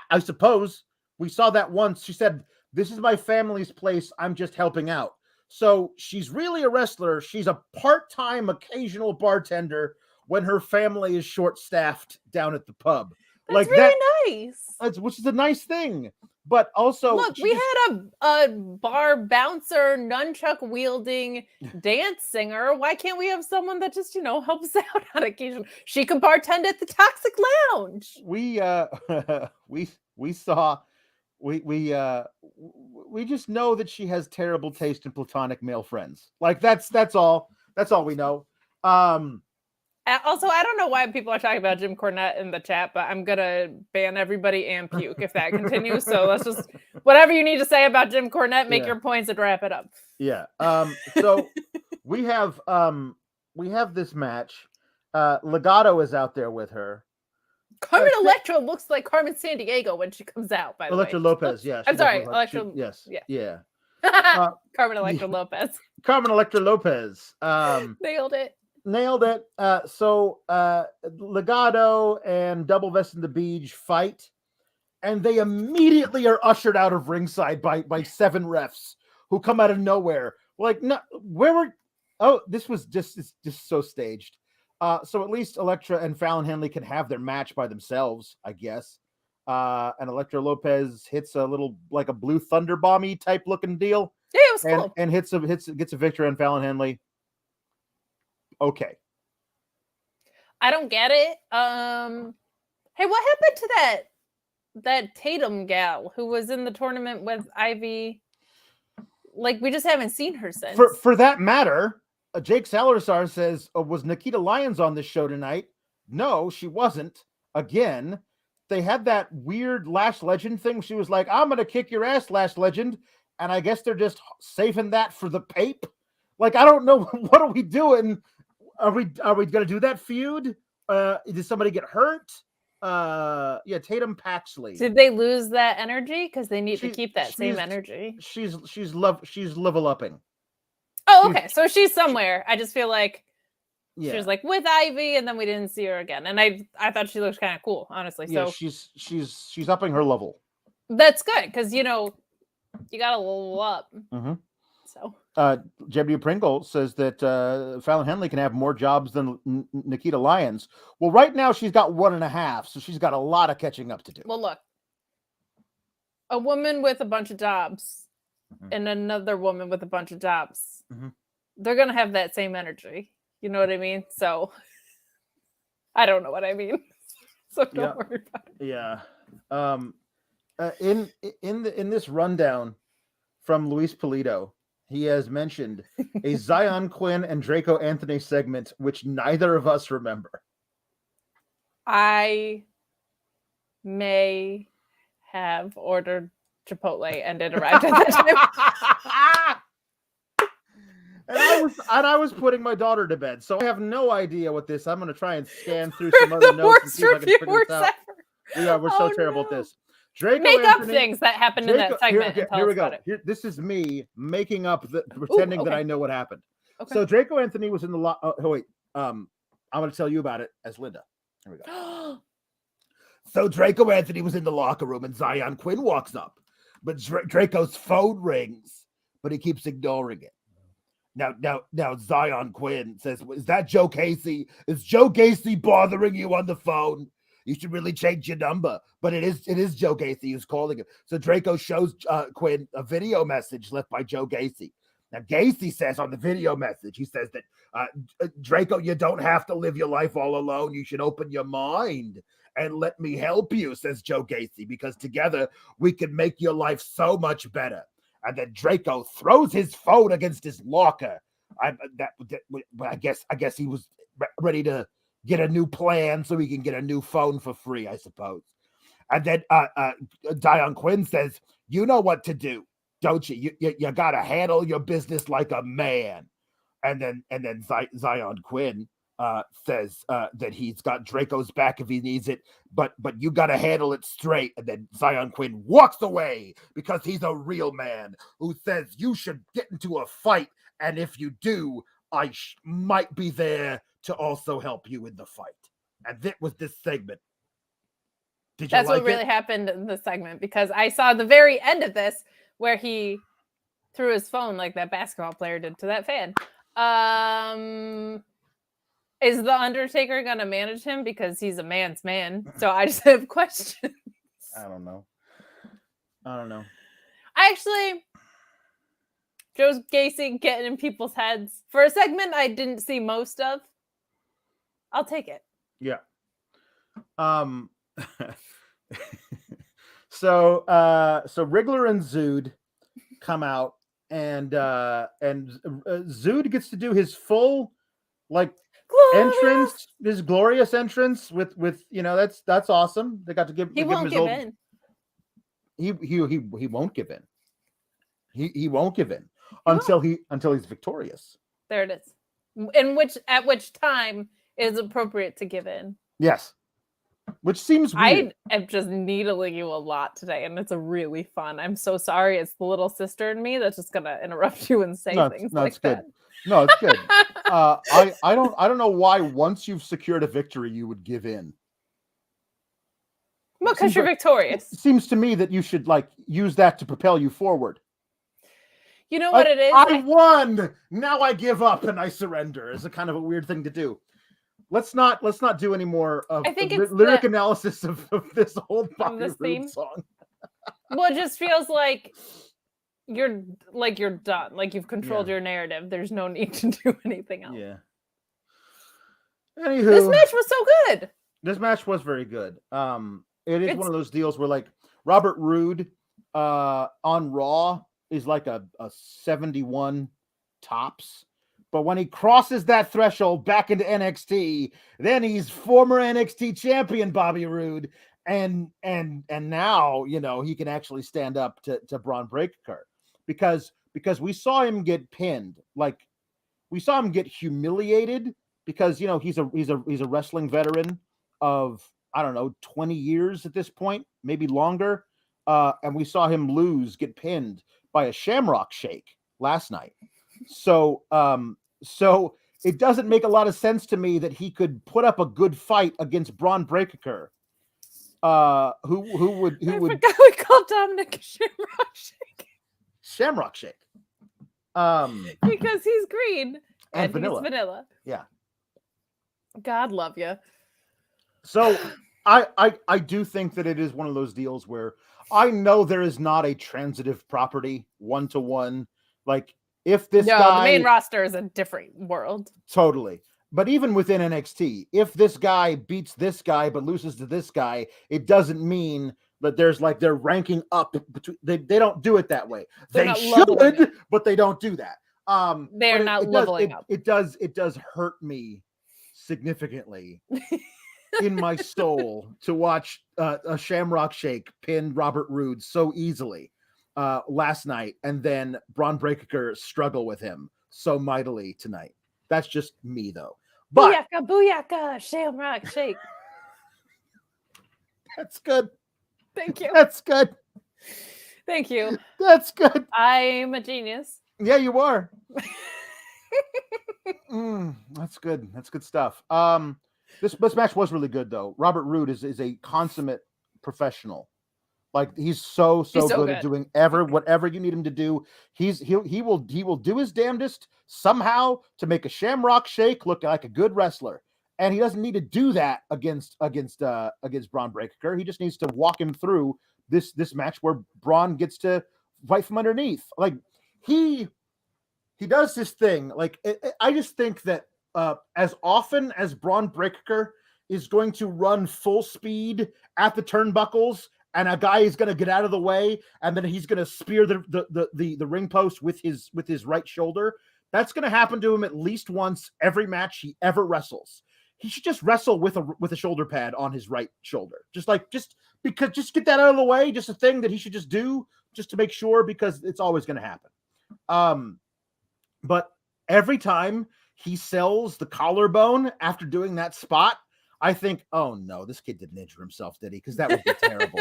I suppose we saw that once. She said, this is my family's place. I'm just helping out. So she's really a wrestler. She's a part-time occasional bartender when her family is short-staffed down at the pub. That's really nice. Which is a nice thing. But also, look, we had a bar bouncer, nunchuck wielding dance singer. Why can't we have someone that just, helps out on occasion? She can bartend at the Toxic Lounge. We just know that she has terrible taste in platonic male friends. That's all we know. Also, I don't know why people are talking about Jim Cornette in the chat, but I'm going to ban everybody and puke if that continues. So let's just, whatever you need to say about Jim Cornette, make your points and wrap it up. Yeah. So we have this match. Legado is out there with her. Carmen Electra looks like Carmen Sandiego when she comes out, by the way. Electra Lopez, yeah. I'm sorry, Electra. Yes. Yeah. Carmen Electra Lopez. Carmen Electra Lopez. Nailed it. So Legado and Double Vest and the Beach fight, and they immediately are ushered out of ringside by 7 refs who come out of nowhere. This was just so staged. So at least Elektra and Fallon Henley can have their match by themselves, I guess. And Elektra Lopez hits a little like a blue thunder bomby type looking deal. Yeah, it was cool. And gets a victory on Fallon Henley. Okay. I don't get it. Hey, what happened to that Tatum gal who was in the tournament with Ivy? We just haven't seen her since. For that matter, Jake Salazar says, was Nikita Lyons on this show tonight? No, she wasn't. Again, they had that weird Lash Legend thing. She was like, I'm going to kick your ass, Lash Legend. And I guess they're just saving that for the pape. I don't know. What are we doing? Are we going to do that feud? Did somebody get hurt? Tatum Paxley. Did they lose that energy? Because they need to keep that same energy. She's level upping. Oh, okay. So she's somewhere. I just feel like Yeah. she was like with Ivy, and then we didn't see her again. And I thought she looked kind of cool, honestly. Yeah, So she's upping her level. that's good because you gotta level up. Mm-hmm. So JW Pringle says that Fallon Henley can have more jobs than Nikita Lyons. Well, right now she's got 1.5, so she's got a lot of catching up to do. Well, look, a woman with a bunch of jobs and another woman with a bunch of jobs, they're gonna have that same energy. You know what I mean? So I don't know what I mean. So don't worry about it. Yeah. In this rundown from Luis Polito, he has mentioned a Zion Quinn and Draco Anthony segment, which neither of us remember. I may have ordered Chipotle and it arrived at that time. And I was putting my daughter to bed, so I have no idea what this. I'm going to try and scan through some other notes and see if I can figure this out. Yeah, we're so terrible at this. Draco Make Anthony, up things that happened in that segment. Here we go. This is me making up, pretending that I know what happened. Okay. So Draco Anthony was in the I'm going to tell you about it as Linda. Here we go. So Draco Anthony was in the locker room, and Zion Quinn walks up, but Draco's phone rings, but he keeps ignoring it. Now Zion Quinn says, "Is that Joe Gacy? Is Joe Gacy bothering you on the phone? You should really change your number." But it is Joe Gacy who's calling him. So Draco shows Quinn a video message left by Joe Gacy. Now Gacy says on the video message, he says that Draco, you don't have to live your life all alone. You should open your mind and let me help you, says Joe Gacy, because together we can make your life so much better. And then Draco throws his phone against his locker. I guess he was ready to get a new plan so he can get a new phone for free, I suppose. And then Zion Quinn says, "You know what to do, don't you? You got to handle your business like a man." And then Zion Quinn says that he's got Draco's back if he needs it, but you got to handle it straight. And then Zion Quinn walks away because he's a real man who says you should get into a fight, and if you do, I might be there to also help you in the fight. And that was this segment. That's what really happened in the segment, because I saw the very end of this where he threw his phone like that basketball player did to that fan. Is the Undertaker going to manage him? Because he's a man's man. So I just have questions. I don't know. Joe Gacy getting in people's heads for a segment I didn't see most of. I'll take it. Yeah. So Wriggler and Zood come out, and Zood gets to do his full entrance, his glorious entrance with that's awesome. They got to give. He won't give in. He won't give in. He won't give in until he's victorious. There it is. At which time is appropriate to give in. Yes. Which seems weird. I am just needling you a lot today, and it's really fun. I'm so sorry. It's the little sister in me that's just gonna interrupt you and say things like that. No, it's good. I don't know why once you've secured a victory you would give in. Well, because you're victorious. It seems to me that you should use that to propel you forward. You know what it is? I won. Now I give up and I surrender. Is a kind of a weird thing to do. Let's not do any more of lyric analysis of this whole Bobby Roode song. Well, it just feels like you're done. Like you've controlled your narrative. There's no need to do anything else. Yeah. Anywho, this match was so good. This match was very good. It's one of those deals where Robert Roode on Raw is like a 71 tops. But when he crosses that threshold back into NXT, then he's former NXT champion Bobby Roode, and now he can actually stand up to Bron Breakker because we saw him get pinned, we saw him get humiliated because he's a wrestling veteran of 20 years at this point, maybe longer, and we saw him get pinned by a Shamrock Shake last night. So it doesn't make a lot of sense to me that he could put up a good fight against Bron Breakker. Who would forgot we called Dominic Shamrock Shake. Because he's green and vanilla. he's vanilla. Yeah. God love you. So I do think that it is one of those deals where I know there is not a transitive property 1-to-1. Like if this guy, the main roster is a different world. Totally. But even within NXT, if this guy beats this guy but loses to this guy, it doesn't mean that there's like they're ranking up between. They don't do it that way. They should, but they don't do that. They're not leveling up. It does hurt me significantly in my soul to watch a Shamrock Shake pin Robert Roode so easily last night, and then Bron Breakker struggle with him so mightily tonight. That's just me, though. But booyaka, booyaka, Shamrock Shake. That's good. Thank you. That's good. Thank you. That's good. I'm a genius. Yeah, you are. That's good. That's good stuff. This match was really good, though. Robert Roode is a consummate professional. Like he's so good at doing whatever you need him to do. He will do his damnedest somehow to make a Shamrock Shake look like a good wrestler. And he doesn't need to do that against Bron Breakker. He just needs to walk him through this match where Bron gets to fight from underneath. Like he does this thing. Like I just think that as often as Bron Breakker is going to run full speed at the turnbuckles, and a guy is going to get out of the way, and then he's going to spear the ring post with his right shoulder. That's going to happen to him at least once every match he ever wrestles. He should just wrestle with a shoulder pad on his right shoulder. Just get that out of the way. Just a thing that he should just do just to make sure, because it's always going to happen. But every time he sells the collarbone after doing that spot, I think, oh no, this kid didn't injure himself, did he? Because that would be terrible.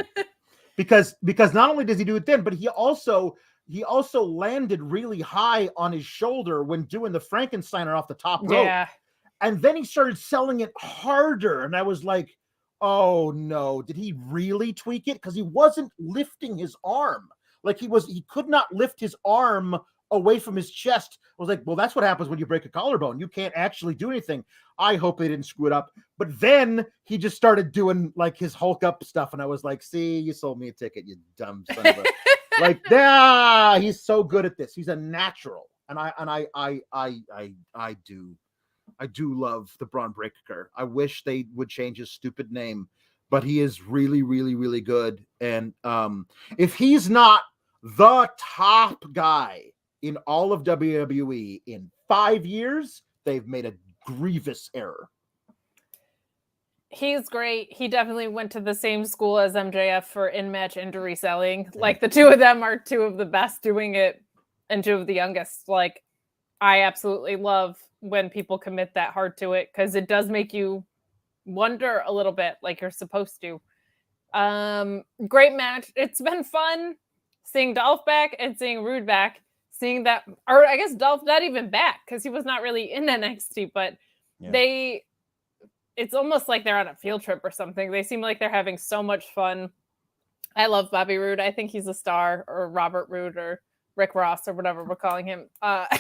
Because not only does he do it then, but he also landed really high on his shoulder when doing the Frankensteiner off the top rope. Yeah. And then he started selling it harder. And I was like, oh no, did he really tweak it? Because he wasn't lifting his arm. Like he could not lift his arm away from his chest. I was like, well, that's what happens when you break a collarbone. You can't actually do anything. I hope they didn't screw it up. But then he just started doing like his Hulk up stuff. And I was like, see, you sold me a ticket, you dumb son of a... Like, he's so good at this. He's a natural. And I do love the Bron Breakker. I wish they would change his stupid name, but he is really, really, really good. And if he's not the top guy in all of WWE in 5 years, they've made a grievous error. He's great. He definitely went to the same school as MJF for in-match injury selling. Like the two of them are two of the best doing it and two of the youngest. Like I absolutely love when people commit that hard to it, because it does make you wonder a little bit, like you're supposed to. Great match. It's been fun seeing Dolph back and seeing Roode back. Seeing that, or I guess Dolph not even back because he was not really in NXT, but it's almost like they're on a field trip or something. They seem like they're having so much fun. I love Bobby Roode. I think he's a star, or Robert Roode, or Rick Ross, or whatever we're calling him. But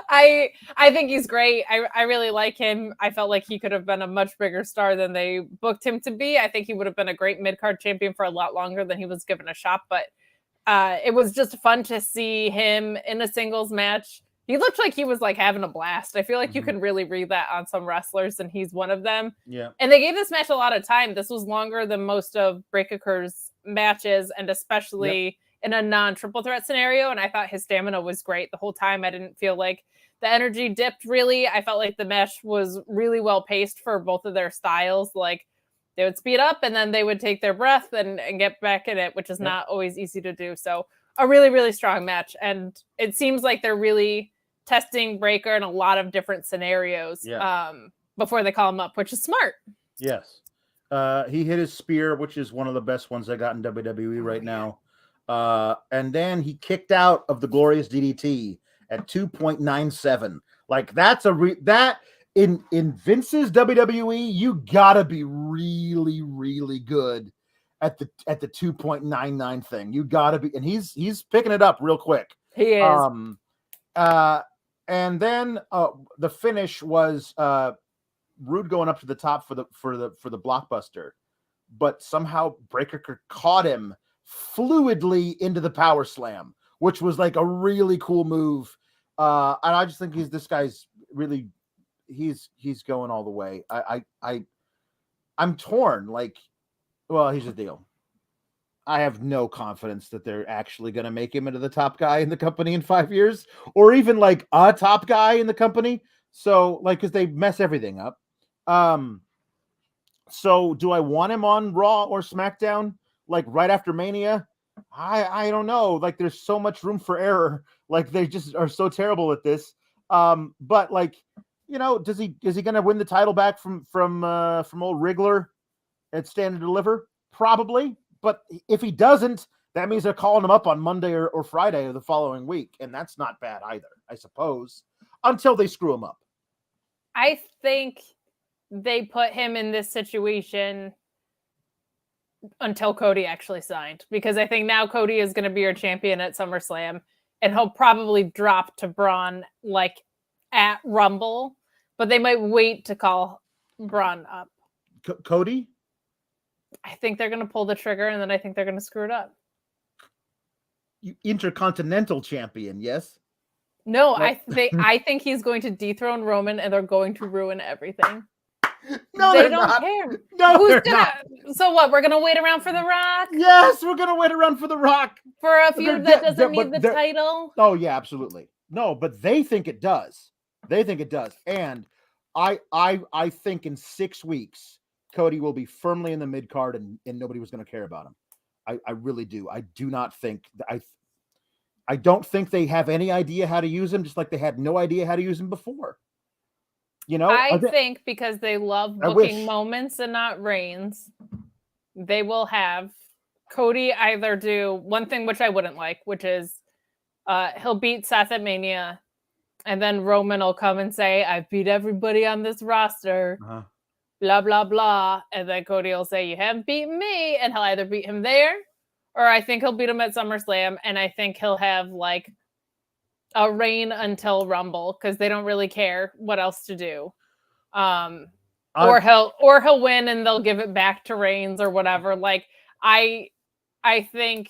I think he's great. I really like him. I felt like he could have been a much bigger star than they booked him to be. I think he would have been a great mid-card champion for a lot longer than he was given a shot, but it was just fun to see him in a singles match. He looked like he was like having a blast. I feel like you can really read that on some wrestlers, and he's one of them. Yeah. And they gave this match a lot of time. This was longer than most of Breakker's matches, and especially in a non-triple threat scenario. And I thought his stamina was great the whole time. I didn't feel like the energy dipped really. I felt like the match was really well paced for both of their styles. Like they would speed up and then they would take their breath and get back in it, which is not always easy to do. So a really, really strong match. And it seems like they're really testing Breakker in a lot of different scenarios before they call him up, which is smart. Yes. He hit his spear, which is one of the best ones I got in WWE right now. And then he kicked out of the Glorious DDT at 2.97. Like that's that in Vince's WWE, you gotta be really, really good at the 2.99 thing. You gotta be, and he's picking it up real quick. He is. And then the finish was Roode going up to the top for the blockbuster, but somehow Breakker caught him fluidly into the power slam, which was like a really cool move. And I just think this guy's really he's going all the way. I'm torn. Like, well, here's the deal. I have no confidence that they're actually going to make him into the top guy in the company in 5 years, or even like a top guy in the company. So like, because they mess everything up. So do I want him on Raw or SmackDown like right after Mania? I don't know. Like, there's so much room for error. Like, they just are so terrible at this. But like, you know, is he going to win the title back from old Wriggler at Stand and Deliver? Probably. But if he doesn't, that means they're calling him up on Monday or Friday of the following week. And that's not bad either, I suppose, until they screw him up. I think they put him in this situation until Cody actually signed, because I think now Cody is going to be your champion at SummerSlam, and he'll probably drop to Bron like at Rumble, but they might wait to call Bron up. Cody? I think they're going to pull the trigger, and then I think they're going to screw it up. Intercontinental champion, yes? No, I think he's going to dethrone Roman, and they're going to ruin everything. No, they they're don't not. care. No, Who's they're gonna? not. So what? We're gonna wait around for The Rock? Yes, we're gonna wait around for The Rock For a feud that doesn't need the title? Oh yeah, absolutely. No, but they think it does. They think it does, and I think in 6 weeks Cody will be firmly in the mid card, and nobody was going to care about him. I really do. I do not think I don't think they have any idea how to use him, just like they had no idea how to use him before. You know, I think because they love booking moments and not reigns, they will have Cody either do one thing, which I wouldn't like, which is he'll beat Seth at Mania, and then Roman will come and say, "I beat everybody on this roster." Blah, blah, blah. And then Cody will say, "You haven't beaten me." And he'll either beat him there, or I think he'll beat him at SummerSlam. And I think he'll have like a reign until Rumble, because they don't really care what else to do. Or he'll win and they'll give it back to Reigns or whatever. Like, I think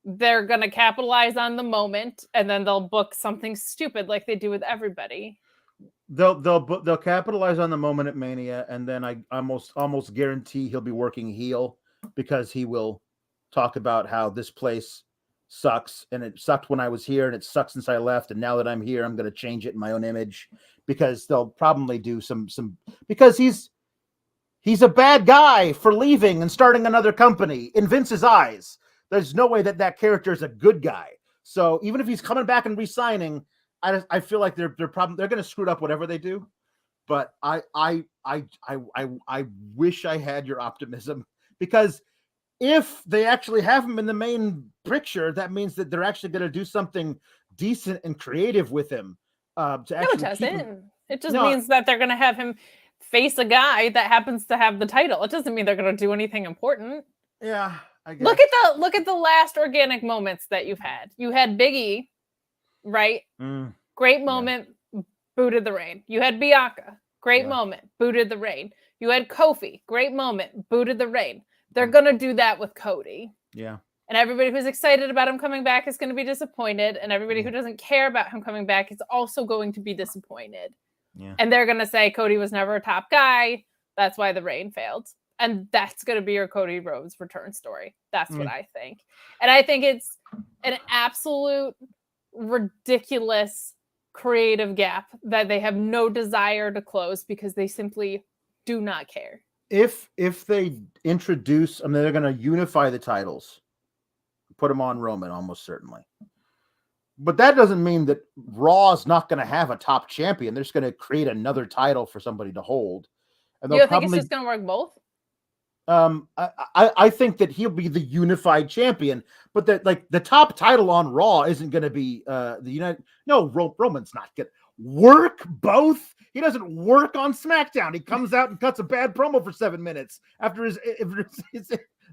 they're going to capitalize on the moment, and then they'll book something stupid like they do with everybody. They'll capitalize on the moment at Mania, and then I almost guarantee he'll be working heel, because he will talk about how this place sucks, and it sucked when I was here, and it sucks since I left, and now that I'm here, I'm going to change it in my own image, because they'll probably do some because he's a bad guy for leaving and starting another company in Vince's eyes. There's no way that character is a good guy. So even if he's coming back and re-signing, I feel like they're going to screw it up whatever they do. But I wish I had your optimism, because if they actually have him in the main picture, that means that they're actually going to do something decent and creative with him. No, it doesn't. It just means that they're going to have him face a guy that happens to have the title. It doesn't mean they're going to do anything important. Yeah, I guess. Look at the last organic moments that you've had. You had Big E, right? Great moment, booted the reign. You had Bianca, great moment, booted the reign. You had Kofi, great moment, booted the reign. They're going to do that with Cody. Yeah. And everybody who's excited about him coming back is going to be disappointed. And everybody who doesn't care about him coming back is also going to be disappointed. Yeah. And they're going to say Cody was never a top guy. That's why the reign failed. And that's going to be your Cody Rhodes return story. That's what I think. And I think it's an absolute ridiculous creative gap that they have no desire to close, because they simply do not care. If they introduce, I mean, they're going to unify the titles, put them on Roman almost certainly. But that doesn't mean that Raw is not going to have a top champion. They're just going to create another title for somebody to hold. And you think it's just going to work both? I think that he'll be the unified champion, but that like the top title on Raw isn't going to be the United. No, Roman's not going to work both. He doesn't work on SmackDown. He comes out and cuts a bad promo for 7 minutes after his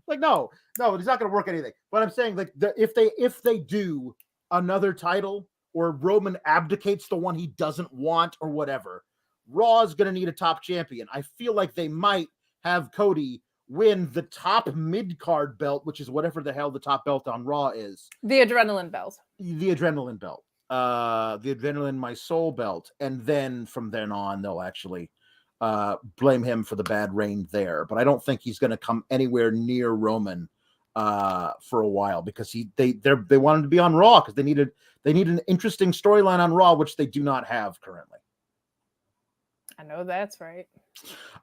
like no, he's not going to work anything. But I'm saying like if they do another title or Roman abdicates the one he doesn't want or whatever, Raw is going to need a top champion. I feel like they might have Cody win the top mid-card belt, which is whatever the hell the top belt on Raw is. The adrenaline belt. The adrenaline belt. The adrenaline my soul belt. And then from then on, they'll actually blame him for the bad reign there. But I don't think he's going to come anywhere near Roman for a while because they wanted to be on Raw because they need an interesting storyline on Raw, which they do not have currently. I know that's right.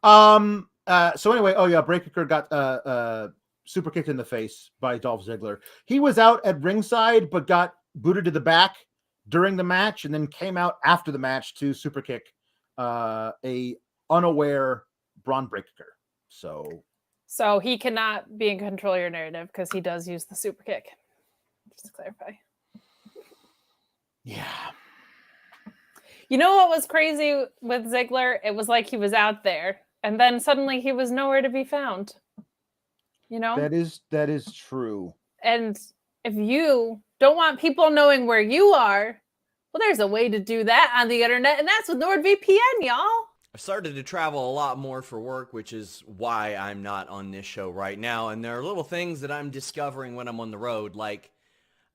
So anyway, Breakker got super kicked in the face by Dolph Ziggler. He was out at ringside, but got booted to the back during the match, and then came out after the match to super kick a unaware Bron Breakker. So he cannot be in control of your narrative because he does use the super kick. Just to clarify. Yeah. You know what was crazy with Ziggler? It was like he was out there, and then suddenly he was nowhere to be found. You know? That is true. And if you don't want people knowing where you are, well, there's a way to do that on the internet, and that's with NordVPN, y'all. I've started to travel a lot more for work, which is why I'm not on this show right now. And there are little things that I'm discovering when I'm on the road, like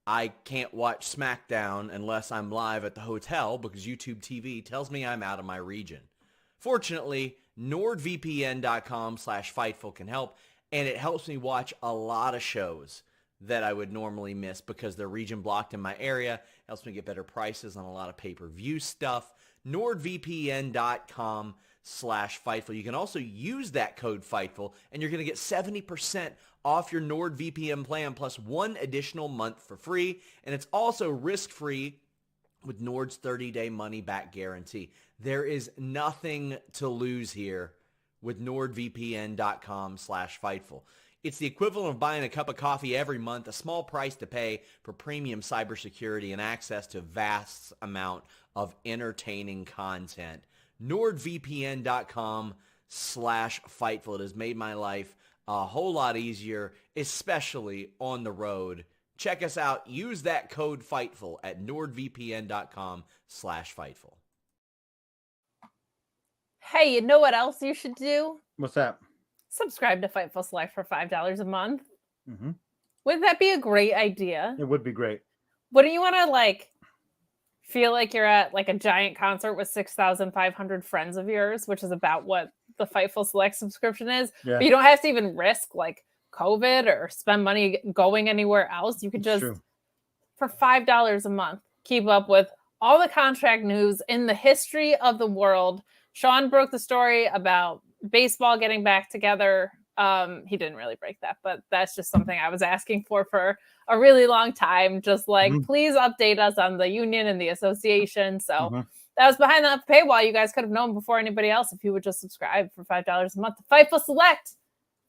I can't watch SmackDown unless I'm live at the hotel because YouTube TV tells me I'm out of my region. Fortunately, NordVPN.com/Fightful can help, and it helps me watch a lot of shows that I would normally miss because they're region blocked in my area. It helps me get better prices on a lot of pay-per-view stuff. NordVPN.com/Fightful. You can also use that code Fightful, and you're going to get 70% off your NordVPN plan plus 1 additional month for free. And it's also risk-free with Nord's 30-day money-back guarantee. There is nothing to lose here with NordVPN.com/Fightful. It's the equivalent of buying a cup of coffee every month, a small price to pay for premium cybersecurity and access to vast amount of entertaining content. NordVPN.com/Fightful. It has made my life a whole lot easier, especially on the road. Check us out. Use that code Fightful at NordVPN.com/Fightful. Hey, you know what else you should do? What's that? Subscribe to Fightful Select for $5 a month. Mm-hmm. Wouldn't that be a great idea? It would be great. Wouldn't you want to feel like you're at a giant concert with 6,500 friends of yours, which is about what the Fightful Select subscription is? Yeah. But you don't have to even risk COVID or spend money going anywhere else. You could just, for $5 a month, keep up with all the contract news in the history of the world. Sean broke the story about baseball getting back together. He didn't really break that, but that's just something I was asking for a really long time. Just please update us on the union and the association. So that was behind the paywall. You guys could have known before anybody else if you would just subscribe for $5 a month to Fightful Select,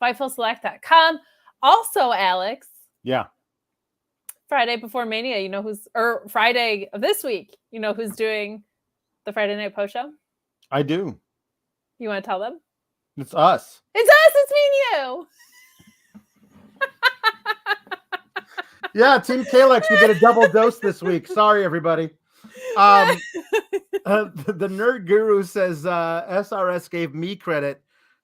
FightfulSelect.com. Also, Alex. Yeah. Friday before Mania, Friday of this week, who's doing the Friday night post show? I do. You want to tell them? It's us. It's us. It's me and you. Yeah, Team Kalex, we get a double dose this week. Sorry, everybody. The Nerd Guru says SRS gave me credit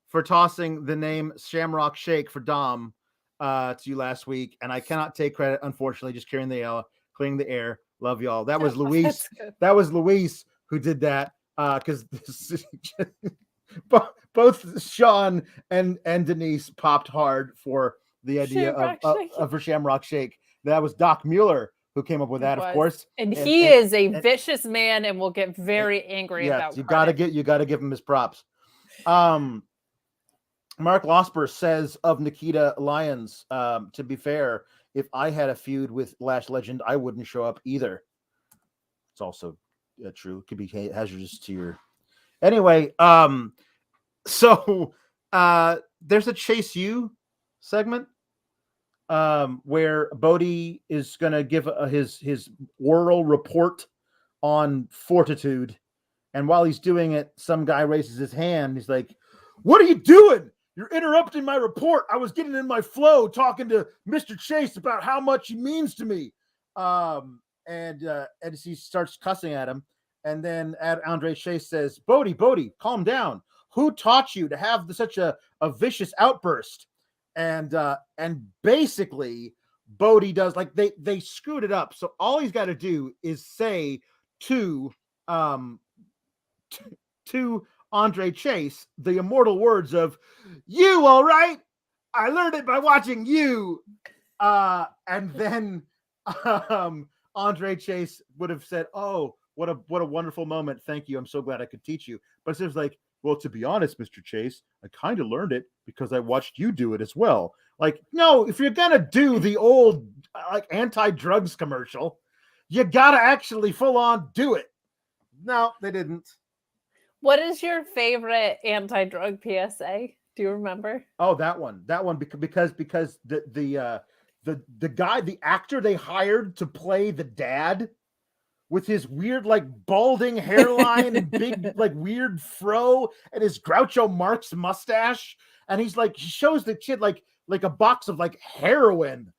for tossing the name Shamrock Shake for Dom to you last week, and I cannot take credit, unfortunately. Just clearing the air. Love y'all. That was Luis. That was Luis who did that because both Sean and Denise popped hard for the idea of a Shamrock Shake. That was Doc Mueller who came up with that, of course. And he is a vicious man and will get very angry about you gotta give him his props. Mark Losper says of Nikita Lyons, to be fair, if I had a feud with Lash Legend, I wouldn't show up either. It's also true. It could be hazardous to your. Anyway, so there's a Chase U segment where Bodie is going to give his oral report on fortitude. And while he's doing it, some guy raises his hand. He's like, "What are you doing? You're interrupting my report. I was getting in my flow talking to Mr. Chase about how much he means to me." And he starts cussing at him. And then Andre Chase says, Bodie, calm down. Who taught you to have such a vicious outburst? And basically, Bodie does, like, they screwed it up. So all he's got to do is say to Andre Chase the immortal words of, "You all right? I learned it by watching you." And then Andre Chase would have said, "Oh, what a wonderful moment. Thank you. I'm so glad I could teach you." But it was like, "Well, to be honest, Mr. Chase, I kind of learned it because I watched you do it as well." Like, no, if you're gonna do the old like anti-drugs commercial, you gotta actually full on do it. No, they didn't. What is your favorite anti-drug PSA? Do you remember? Oh, that one because the guy, the actor they hired to play the dad with his weird, like, balding hairline and big, like, weird fro and his Groucho Marx mustache. And he's like, he shows the kid like a box of like heroin.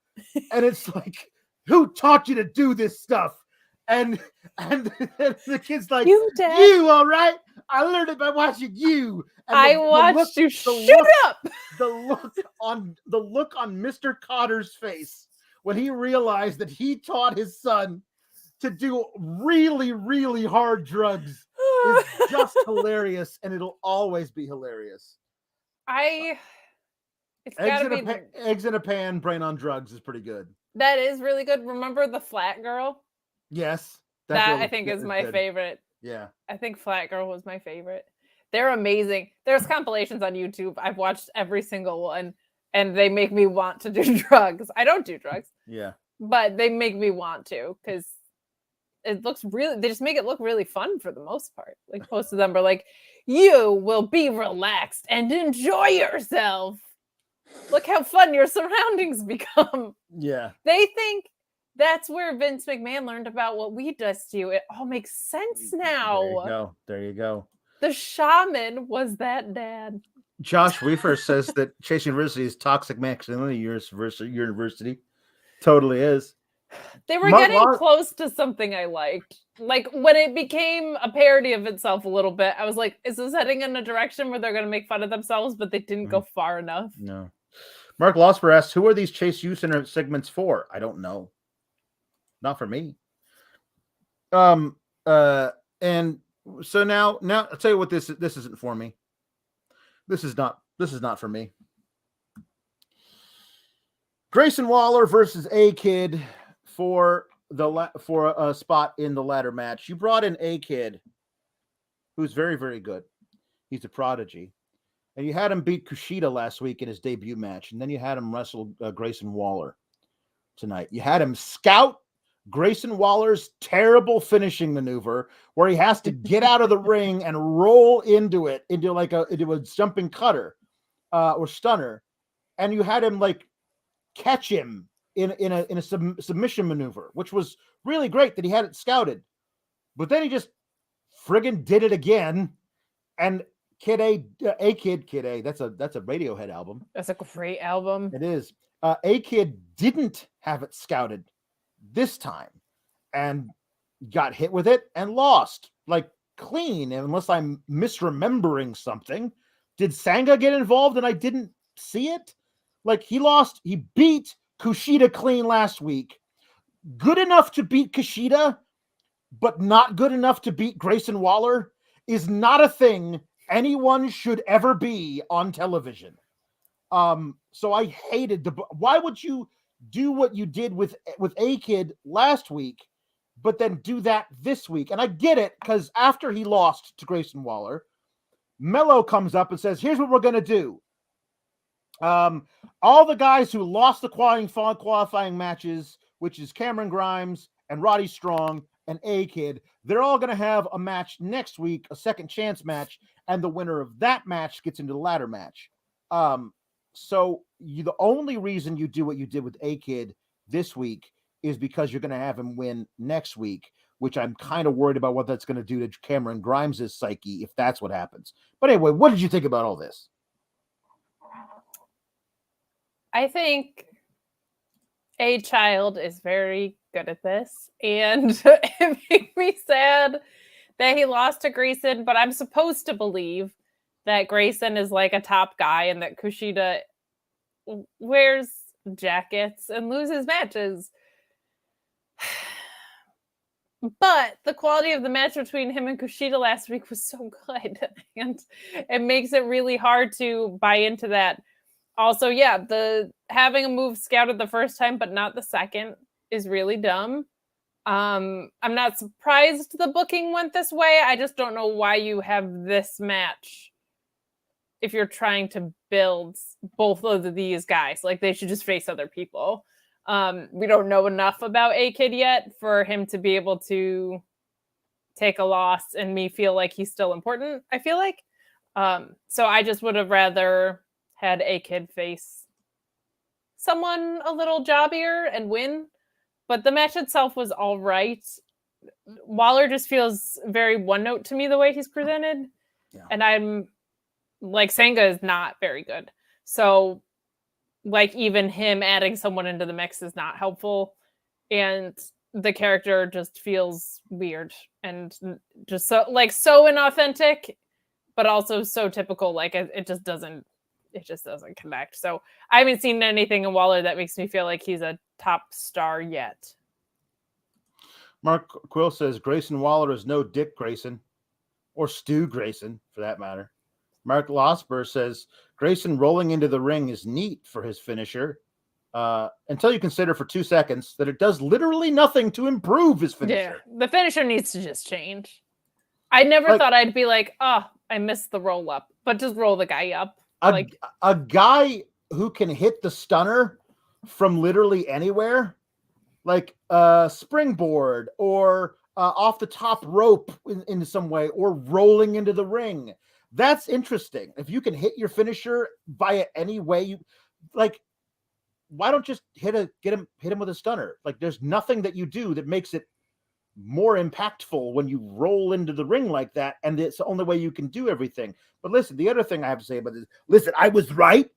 And it's like, who taught you to do this stuff? And the kid's like, "You, Dad. You all right? I learned it by watching you." And I watched you. Shut up. The look on Mr. Cotter's face when he realized that he taught his son to do really, really hard drugs is just hilarious, and it'll always be hilarious. It's gotta be Eggs in a Pan, Brain on Drugs is pretty good. That is really good. Remember the Flat Girl? Yes. That really, I think is my favorite. Yeah. I think Flat Girl was my favorite. They're amazing. There's compilations on YouTube. I've watched every single one, and they make me want to do drugs. I don't do drugs. Yeah. But they make me want to, because it looks really, they just make it look really fun for the most part. Like, most of them are like, "You will be relaxed and enjoy yourself. Look how fun your surroundings become." Yeah. They think that's where Vince McMahon learned about what weed does to you. It all makes sense now. There you go. The shaman was that dad. Josh Weaver says that Chase University is toxic masculinity university. Totally is. They were getting close to something I liked. Like, when it became a parody of itself a little bit, I was like, is this heading in a direction where they're going to make fun of themselves? But they didn't go far enough. No. Mark Losper asks, who are these Chase U Center segments for? I don't know. Not for me. And so now I'll tell you what this isn't for me. This is not for me. Grayson Waller versus A-Kid for a spot in the ladder match. You brought in A-Kid, who's very, very good. He's a prodigy. And you had him beat Kushida last week in his debut match. And then you had him wrestle Grayson Waller tonight. You had him scout Grayson Waller's terrible finishing maneuver where he has to get out of the ring and roll into a jumping cutter or stunner. And you had him like catch him in a submission maneuver, which was really great that he had it scouted. But then he just friggin' did it again. And Kid A, that's a Radiohead album. That's a great album. It is. A-Kid didn't have it scouted this time and got hit with it and lost, like, clean, unless I'm misremembering something. Did Sanga get involved and I didn't see it? Like, he beat Kushida clean last week. Good enough to beat Kushida, but not good enough to beat Grayson Waller is not a thing anyone should ever be on television. So I hated why would you do what you did with A-Kid last week, but then do that this week? And I get it, because after he lost to Grayson Waller, Mello comes up and says, here's what we're going to do. All the guys who lost the qualifying matches, which is Cameron Grimes and Roddy Strong and A-Kid, they're all going to have a match next week, a second chance match, and the winner of that match gets into the ladder match. So the only reason you do what you did with A-Kid this week is because you're going to have him win next week, which I'm kind of worried about what that's going to do to Cameron Grimes' psyche if that's what happens. But anyway, what did you think about all this? I think a child is very good at this, and it made me sad that he lost to Grayson, but I'm supposed to believe that Grayson is like a top guy and that Kushida wears jackets and loses matches. But the quality of the match between him and Kushida last week was so good, and it makes it really hard to buy into that. Also, yeah, the having a move scouted the first time but not the second is really dumb. I'm not surprised the booking went this way. I just don't know why you have this match if you're trying to build both of these guys. Like, they should just face other people. We don't know enough about A-Kid yet for him to be able to take a loss and me feel like he's still important, I feel like. So I just would have rather had A-Kid face someone a little jobbier and win. But the match itself was all right. Waller just feels very one-note to me the way he's presented. Yeah. And I'm like, Senga is not very good. So like, even him adding someone into the mix is not helpful. And the character just feels weird and just so inauthentic, but also so typical. Like, it just doesn't connect. So I haven't seen anything in Waller that makes me feel like he's a top star yet. Mark Quill says Grayson Waller is no Dick Grayson or Stu Grayson for that matter. Mark Losper says Grayson rolling into the ring is neat for his finisher until you consider for 2 seconds that it does literally nothing to improve his finisher. Yeah, the finisher needs to just change. I never thought I'd be like, oh, I missed the roll up, but just roll the guy up. A guy who can hit the stunner from literally anywhere, like a springboard or off the top rope in some way, or rolling into the ring. That's interesting. If you can hit your finisher via any way, you like. Why don't just hit him with a stunner? Like, there's nothing that you do that makes it more impactful when you roll into the ring like that, and it's the only way you can do everything. But listen, the other thing I have to say about this, listen, I was right.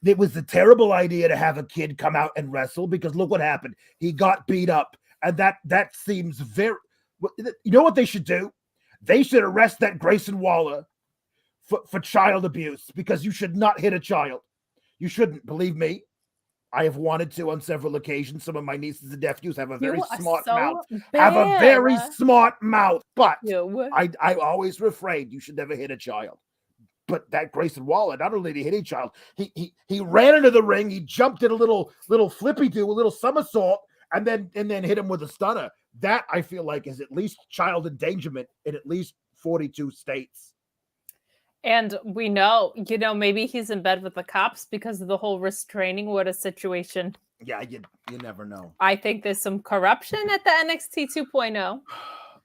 It was a terrible idea to have a kid come out and wrestle, because look what happened. He got beat up, and that seems very. You know what they should do? They should arrest that Grayson Waller for child abuse, because you should not hit a child. You shouldn't, believe me. I have wanted to on several occasions. Some of my nieces and nephews have a very smart mouth. Have a very smart mouth. But I always refrain. You should never hit a child. But that Grayson Waller, not only did he hit a child, he ran into the ring. He jumped in a little flippy do, a little somersault, and then hit him with a stunner. That, I feel like, is at least child endangerment in at least 42 states. And we know, maybe he's in bed with the cops because of the whole restraining order situation. Yeah, you never know. I think there's some corruption at the NXT 2.0.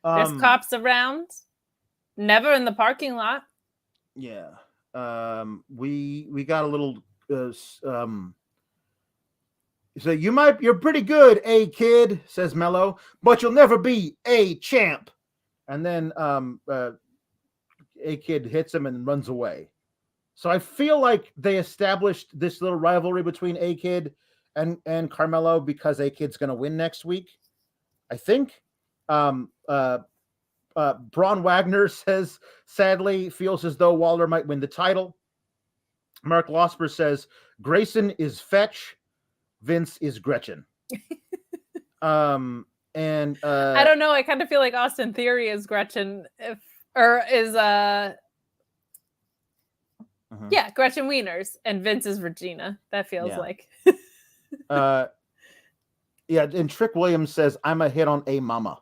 There's cops around, never in the parking lot. Yeah. We got a little so you're pretty good, A-Kid, says Mello, but you'll never be a champ. And then A-Kid hits him and runs away. So I feel like they established this little rivalry between A-Kid and Carmelo because A-Kid's going to win next week, I think. Bron Wagner says, sadly, feels as though Waller might win the title. Mark Losper says, Grayson is Fetch, Vince is Gretchen. And I don't know. I kind of feel like Austin Theory is Gretchen, Gretchen Wieners, and Vince is Regina. That feels like. Yeah, and Trick Williams says, I'm a hit on A Mama.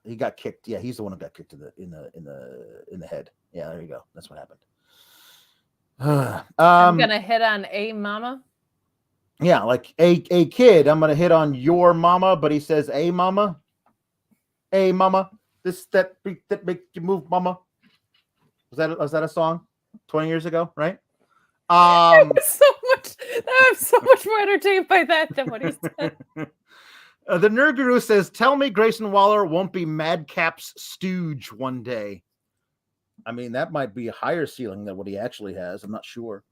He got kicked. Yeah, he's the one who got kicked in the head. Yeah, there you go. That's what happened. I'm gonna hit on A Mama. Yeah, like a kid. I'm gonna hit on your mama, but he says A Mama. A Mama. That make you move, Mama. Was that a song? 20 years ago, right? I'm so much more entertained by that than what he said. The Nerd Guru says, tell me Grayson Waller won't be Madcap's stooge one day. I mean, that might be a higher ceiling than what he actually has. I'm not sure.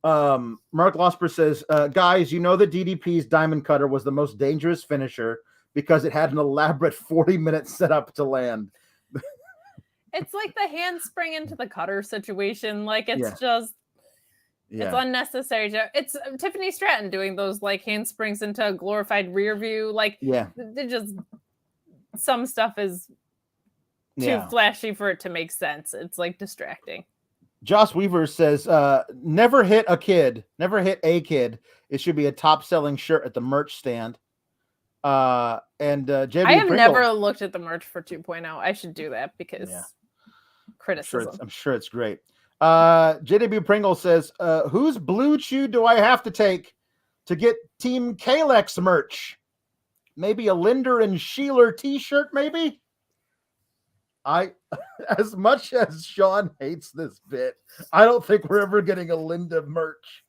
Mark Losper says, guys, you know that DDP's Diamond Cutter was the most dangerous finisher because it had an elaborate 40-minute setup to land. It's like the handspring into the cutter situation. Like, it's Yeah. it's unnecessary. It's Tiffany Stratton doing those like handsprings into a glorified rear view. Like, they're just, some stuff is too flashy for it to make sense. It's like distracting. Joss Weaver says, never hit a kid. It should be a top-selling shirt at the merch stand. And JB I have Pringle, never looked at the merch for 2.0. I should do that because criticism. I'm sure it's great. JW Pringle says, whose blue chew do I have to take to get Team Kalex merch? Maybe a Linder and Sheeler t-shirt, maybe? As much as Sean hates this bit, I don't think we're ever getting a Linda merch.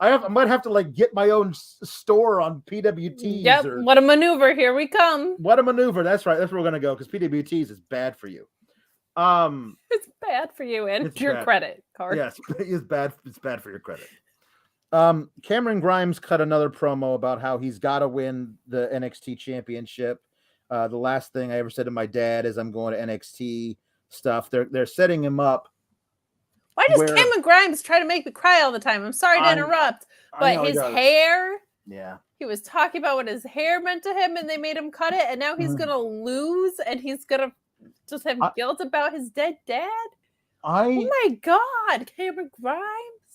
I might have to like get my own store on PWTs. Yep, what a maneuver. Here we come. What a maneuver. That's right. That's where we're going to go because PWTs is bad for you. It's bad for you and your credit card. Yes, it's bad. It's bad for your credit. Cameron Grimes cut another promo about how he's got to win the NXT championship. The last thing I ever said to my dad is I'm going to NXT stuff. They're setting him up. Why does Cameron Grimes try to make me cry all the time? I'm sorry to interrupt, but his hair. Yeah. He was talking about what his hair meant to him, and they made him cut it, and now he's gonna lose, and he's gonna just have guilt about his dead dad. Oh my God, Cameron Grimes.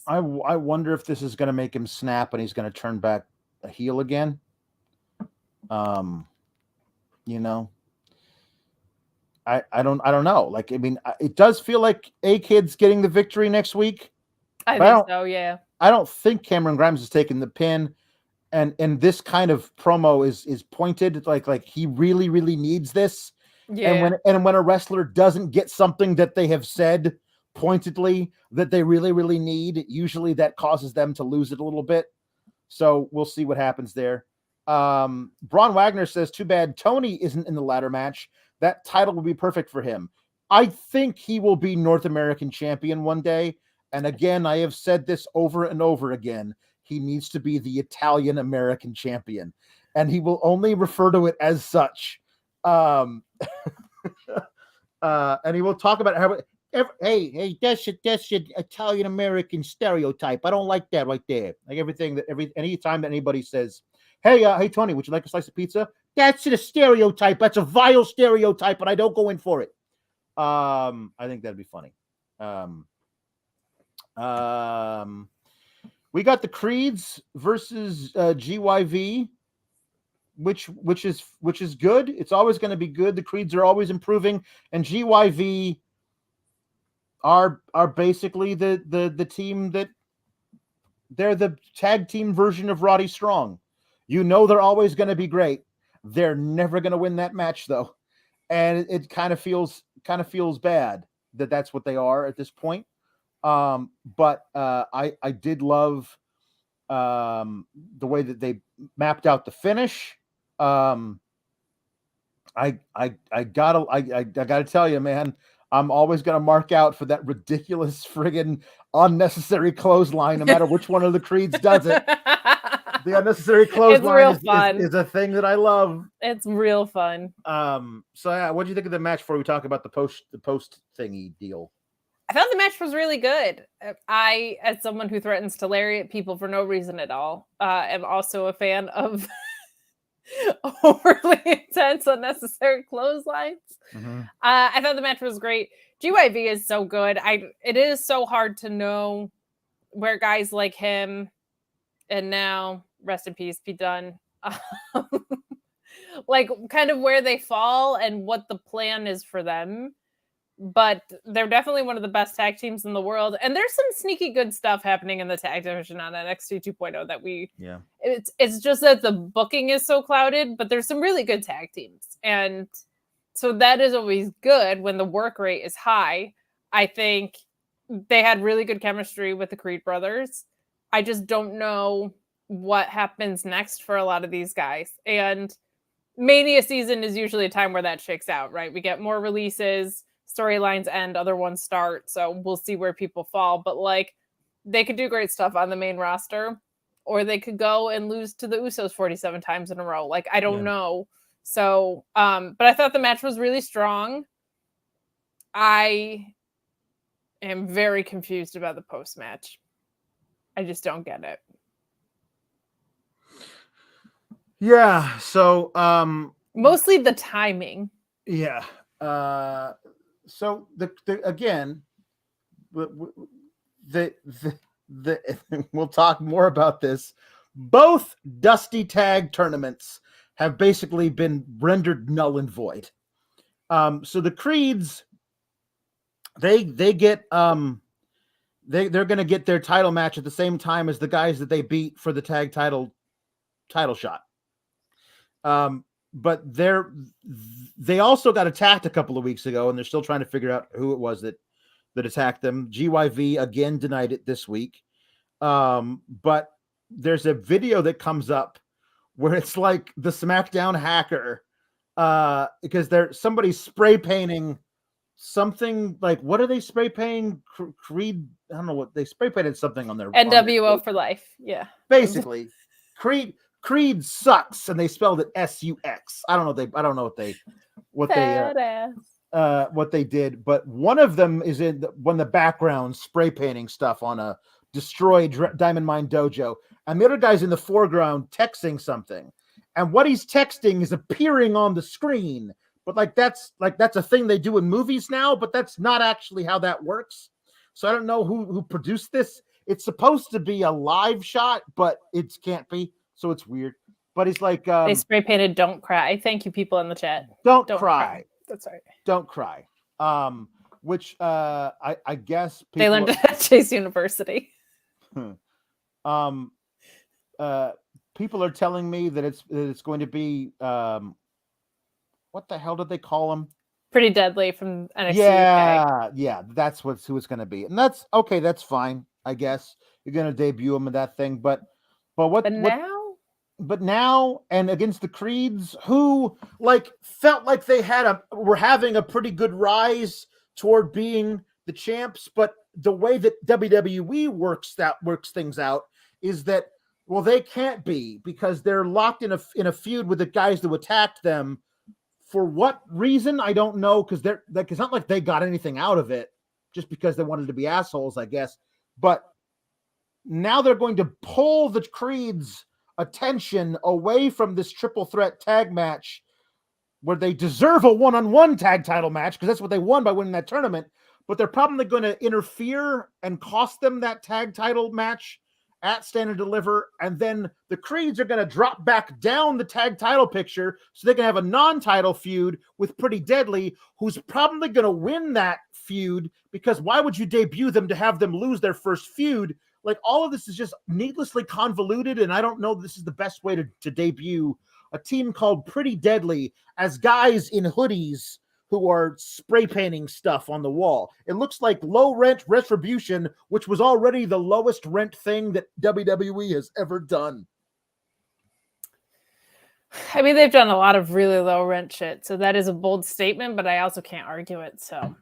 I wonder if this is gonna make him snap and he's gonna turn back a heel again. You know. I don't know. Like, I mean, it does feel like A-Kid's getting the victory next week. I think so, yeah. I don't think Cameron Grimes is taking the pin, and this kind of promo is pointed like he really, really needs this. Yeah. And when a wrestler doesn't get something that they have said pointedly that they really, really need, usually that causes them to lose it a little bit. So we'll see what happens there. Braun Wagner says, too bad Tony isn't in the ladder match. That title will be perfect for him. I think he will be North American champion one day. And again, I have said this over and over again. He needs to be the Italian American champion. And he will only refer to it as such. And he will talk about how, hey, that's an Italian American stereotype. I don't like that right there. Like anytime that anybody says, hey, Tony, would you like a slice of pizza? That's a stereotype. That's a vile stereotype, and I don't go in for it. I think that'd be funny. We got the Creeds versus GYV, which is good. It's always going to be good. The Creeds are always improving, and GYV are basically the team that they're the tag team version of Roddy Strong. You know they're always going to be great. They're never going to win that match though, and it kind of feels bad that that's what they are at this point. But I did love the way that they mapped out the finish. I gotta tell you, man, I'm always gonna mark out for that ridiculous friggin' unnecessary clothesline, no matter which one of the Creeds does it. The unnecessary clothesline is a thing that I love. It's real fun. So yeah, what do you think of the match before we talk about the post thingy deal? I thought the match was really good. I, as someone who threatens to lariat people for no reason at all, am also a fan of overly intense, unnecessary clotheslines. Mm-hmm. I thought the match was great. GYV is so good. It is so hard to know where guys like him, and now rest in peace, Pete Dunne, like kind of where they fall and what the plan is for them. But they're definitely one of the best tag teams in the world. And there's some sneaky good stuff happening in the tag division on NXT 2.0 that it's just that the booking is so clouded, but there's some really good tag teams. And so that is always good when the work rate is high. I think they had really good chemistry with the Creed brothers. I just don't know what happens next for a lot of these guys. And Mania season is usually a time where that shakes out, right? We get more releases, storylines end, other ones start. So we'll see where people fall. But like, they could do great stuff on the main roster, or they could go and lose to the Usos 47 times in a row. Like, I don't know. So, but I thought the match was really strong. I am very confused about the post-match. I just don't get it. Yeah. So, mostly the timing. Yeah. So the again, the we'll talk more about this. Both Dusty Tag tournaments have basically been rendered null and void. So the Creeds, they get they're going to get their title match at the same time as the guys that they beat for the tag title shot. But they also got attacked a couple of weeks ago, and they're still trying to figure out who it was that attacked them. GYV again denied it this week. But there's a video that comes up where it's like the SmackDown hacker, because somebody's spray painting something. Like, what are they spray painting? Creed, I don't know what they spray painted something on their NWO for life. Yeah, basically. Creed sucks, and they spelled it SUX. I don't know what they did, but one of them is in the background spray painting stuff on a destroyed Diamond Mine dojo, and the other guy's in the foreground texting something, and what he's texting is appearing on the screen. But that's a thing they do in movies now, but that's not actually how that works. So I don't know who produced this. It's supposed to be a live shot, but it can't be. So it's weird, but he's like, they spray painted "Don't cry." Thank you, people in the chat. Don't cry. That's right. Don't cry. Which I guess they learned at Chase University. People are telling me that it's going to be what the hell did they call him? Pretty Deadly from NXT. Yeah, that's who it's going to be, and that's okay. That's fine, I guess. You're going to debut him in that thing, but now and against the Creeds, who felt like they were having a pretty good rise toward being the champs, but the way that WWE works things out is that, well, they can't be, because they're locked in a feud with the guys that attacked them. For what reason, I don't know, because it's not like they got anything out of it, just because they wanted to be assholes, I guess. But now they're going to pull the Creeds' attention away from this triple threat tag match, where they deserve a one-on-one tag title match, because that's what they won by winning that tournament. But they're probably going to interfere and cost them that tag title match at Stand and Deliver, and then the Creeds are going to drop back down the tag title picture so they can have a non-title feud with Pretty Deadly, who's probably going to win that feud, because why would you debut them to have them lose their first feud? All of this is just needlessly convoluted, and I don't know this is the best way to debut a team called Pretty Deadly as guys in hoodies who are spray painting stuff on the wall. It looks like low rent Retribution, which was already the lowest rent thing that WWE has ever done. I mean, they've done a lot of really low rent shit, so that is a bold statement, but I also can't argue it. So,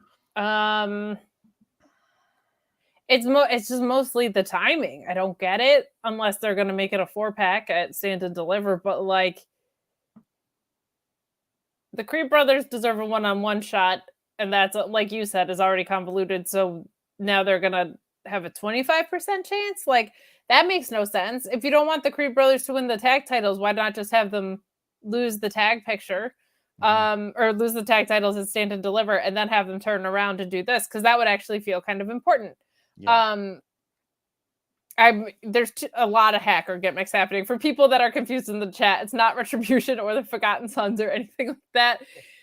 it's just mostly the timing. I don't get it unless they're going to make it a 4-pack at Stand and Deliver, but the Creed brothers deserve a one-on-one shot, and that's, like you said, is already convoluted. So now they're going to have a 25% chance? That makes no sense. If you don't want the Creed brothers to win the tag titles, why not just have them lose the tag picture, or lose the tag titles and Stand and Deliver, and then have them turn around to do this? Because that would actually feel kind of important. Yeah. There's a lot of hacker gimmicks happening. For people that are confused in the chat, it's not Retribution or the Forgotten Sons or anything like that.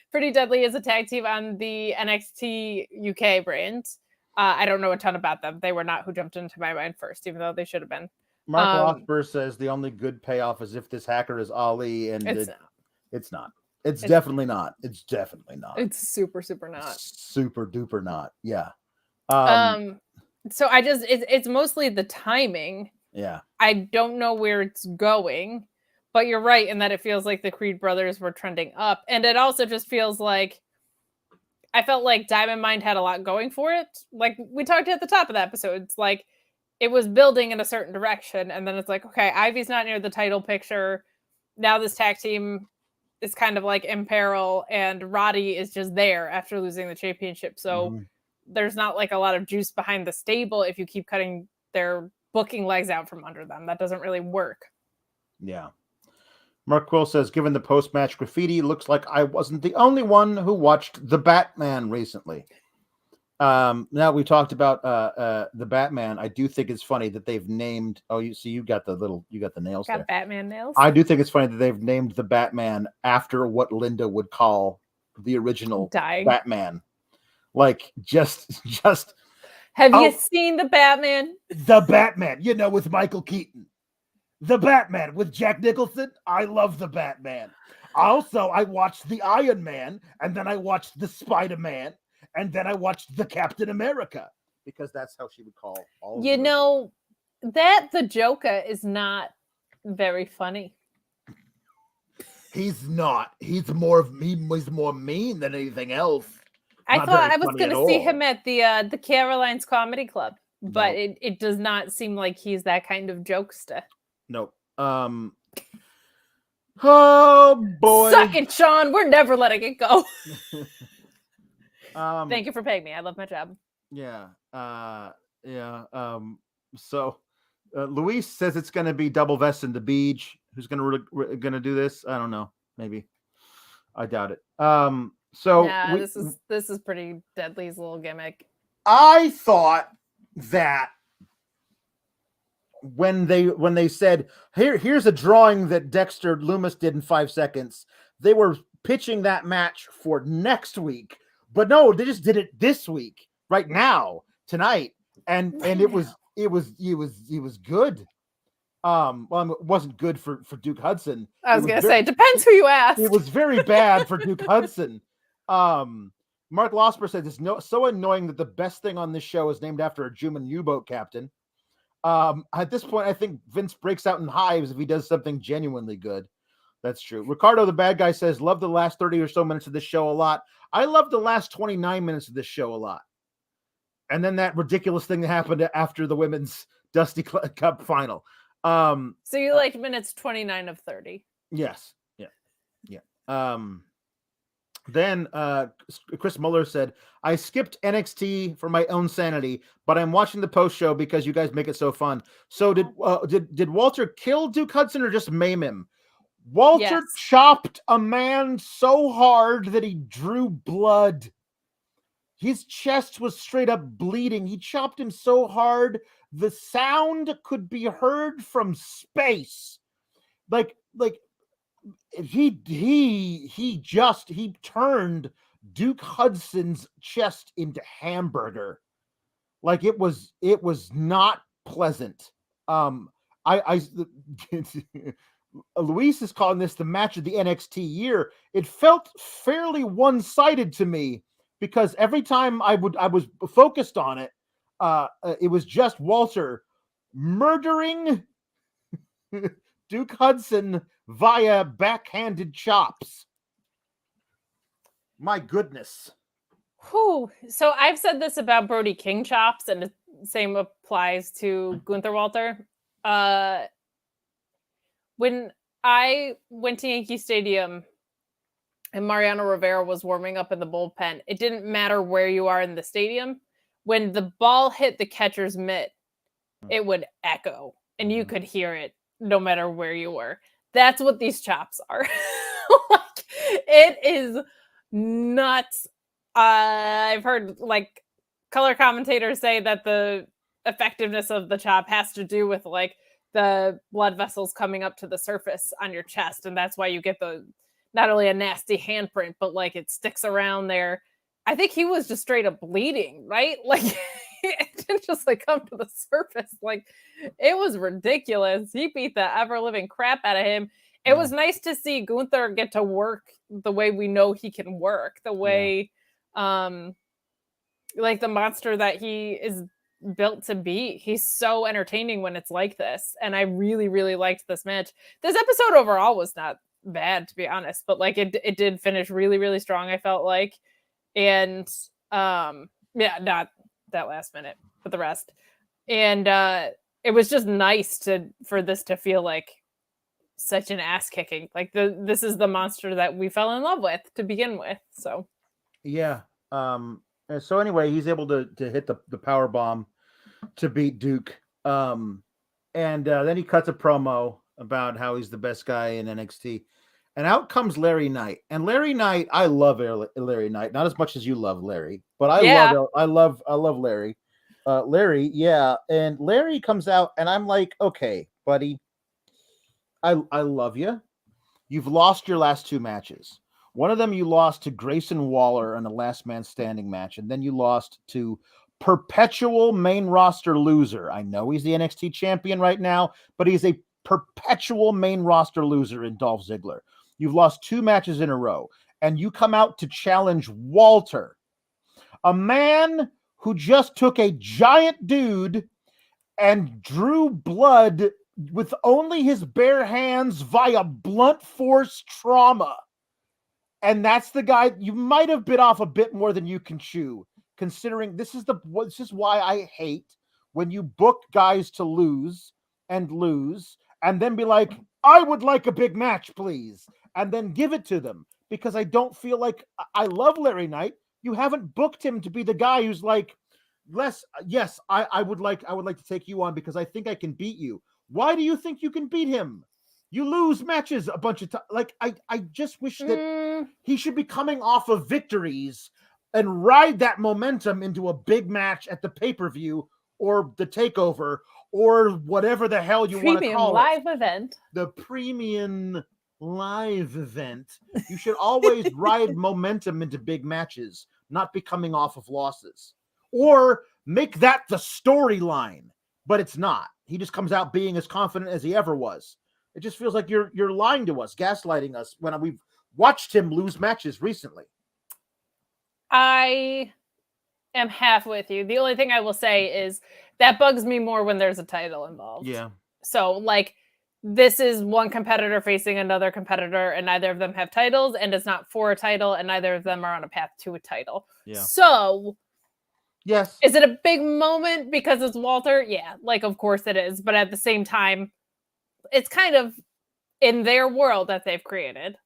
Pretty Deadly is a tag team on the NXT UK brand. I don't know a ton about them. They were not who jumped into my mind first, even though they should have been. Mark Rothberg says the only good payoff is if this hacker is Ali, and it's not. It's definitely not. It's definitely not. It's super, super not. Super duper not. Yeah. So it's mostly the timing. Yeah. I don't know where it's going, but you're right in that it feels like the Creed brothers were trending up. And it also just feels like I felt like Diamond Mine had a lot going for it. Like we talked at the top of the episode, it's like it was building in a certain direction. And then it's like, okay, Ivy's not near the title picture. Now this tag team is kind of like in peril, and Roddy is just there after losing the championship. So there's not like a lot of juice behind the stable if you keep cutting their booking legs out from under them. That doesn't really work. Yeah. Mark Quill says, given the post-match graffiti, looks like I wasn't the only one who watched The Batman recently. Now we talked about The Batman. I do think it's funny that they've named, you got the nails there. Batman nails. I do think it's funny that they've named the Batman after what Linda would call the original Batman. Like just have you seen The Batman? The Batman, with Michael Keaton. The Batman with Jack Nicholson. I love The Batman. Also, I watched the Iron Man, and then I watched the Spider-Man, and then I watched the Captain America, because that's how she would call all of them. That the Joker is not very funny. He's not. He's more mean than anything else. I thought I was going to see him at the Caroline's Comedy Club, but it does not seem like he's that kind of jokester. Nope. Oh boy. Suck it, Sean. We're never letting it go. Thank you for paying me. I love my job. Yeah. So Luis says it's going to be Double Vest and the Beach. Who's going to do this? I don't know. Maybe. I doubt it. This is pretty Deadly's little gimmick. I thought that when they said here's a drawing that Dexter Lumis did in 5 seconds, they were pitching that match for next week, but no, they just did it this week, right now, tonight, and it was good. It wasn't good for Duke Hudson. I was gonna say, it depends who you ask. It was very bad for Duke Hudson. Mark Losper said it's so annoying that the best thing on this show is named after a Juman U-boat captain. At this point, I think Vince breaks out in hives if he does something genuinely good. That's true. Ricardo, the bad guy, says, love the last 30 or so minutes of this show a lot. I love the last 29 minutes of this show a lot. And then that ridiculous thing that happened after the women's Dusty Cup final. So you liked minutes 29 of 30. Yes. Yeah. Then Chris Muller said, I skipped NXT for my own sanity, but I'm watching the post show because you guys make it so fun. So did Walter kill Duke Hudson or just maim him? Walter chopped a man so hard that he drew blood. His chest was straight up bleeding. He chopped him so hard the sound could be heard from space. Like he turned Duke Hudson's chest into hamburger. Like it was not pleasant. Luis is calling this the match of the NXT year. It felt fairly one-sided to me because every time I was focused on it, it was just Walter murdering Duke Hudson via backhanded chops. My goodness. Whew. So I've said this about Brody King chops, and the same applies to Gunther Walter. When I went to Yankee Stadium and Mariano Rivera was warming up in the bullpen, it didn't matter where you are in the stadium. When the ball hit the catcher's mitt, it would echo, and you could hear it no matter where you were. That's what these chops are. Like, it is nuts. I've heard like color commentators say that the effectiveness of the chop has to do with like the blood vessels coming up to the surface on your chest, and that's why you get the not only a nasty handprint, but like it sticks around there. I think he was just straight up bleeding, right? Like it didn't just like come to the surface. Like it was ridiculous. He beat the ever living crap out of him. It was nice to see Gunther get to work the way we know he can work, the way like the monster that he is built to be. He's so entertaining when it's like this. And I really, really liked this match. This episode overall was not bad, to be honest, but like it did finish really, really strong, I felt like. And yeah, not that last minute, but the rest. And it was just nice for this to feel like such an ass kicking. Like this is the monster that we fell in love with to begin with. So yeah. So anyway, he's able to hit the power bomb to beat Duke. And then he cuts a promo about how he's the best guy in NXT. And out comes Larry Knight. And Larry Knight, I love Larry Knight, not as much as you love Larry, but I love Larry. Larry, yeah. And Larry comes out, and I'm like, okay, buddy, I love you. You've lost your last two matches. One of them you lost to Grayson Waller in a last man standing match, and then you lost to perpetual main roster loser. I know he's the NXT champion right now, but he's a perpetual main roster loser in Dolph Ziggler. You've lost two matches in a row, and you come out to challenge Walter, a man who just took a giant dude and drew blood with only his bare hands via blunt force trauma. And that's the guy you might have bit off a bit more than you can chew, considering this is why I hate when you book guys to lose and then be like, I would like a big match, please, and then give it to them, because I don't feel like I love Larry Knight. You haven't booked him to be the guy who's like, yes, I would like to take you on because I think I can beat you. Why do you think you can beat him? You lose matches a bunch of times. Like, I just wish that he should be coming off of victories and ride that momentum into a big match at the pay-per-view or the takeover or whatever the hell you want to call it. Live event. The premium live event. You should always ride momentum into big matches, not be coming off of losses. Or make that the storyline, but it's not. He just comes out being as confident as he ever was. It just feels like you're lying to us, gaslighting us when we've watched him lose matches recently. I am half with you. The only thing I will say is that bugs me more when there's a title involved. Yeah. So, like, this is one competitor facing another competitor, and neither of them have titles, and it's not for a title, and neither of them are on a path to a title. Yeah. So, yes. Is it a big moment because it's Walter? Yeah, like, of course it is. But at the same time, it's kind of in their world that they've created,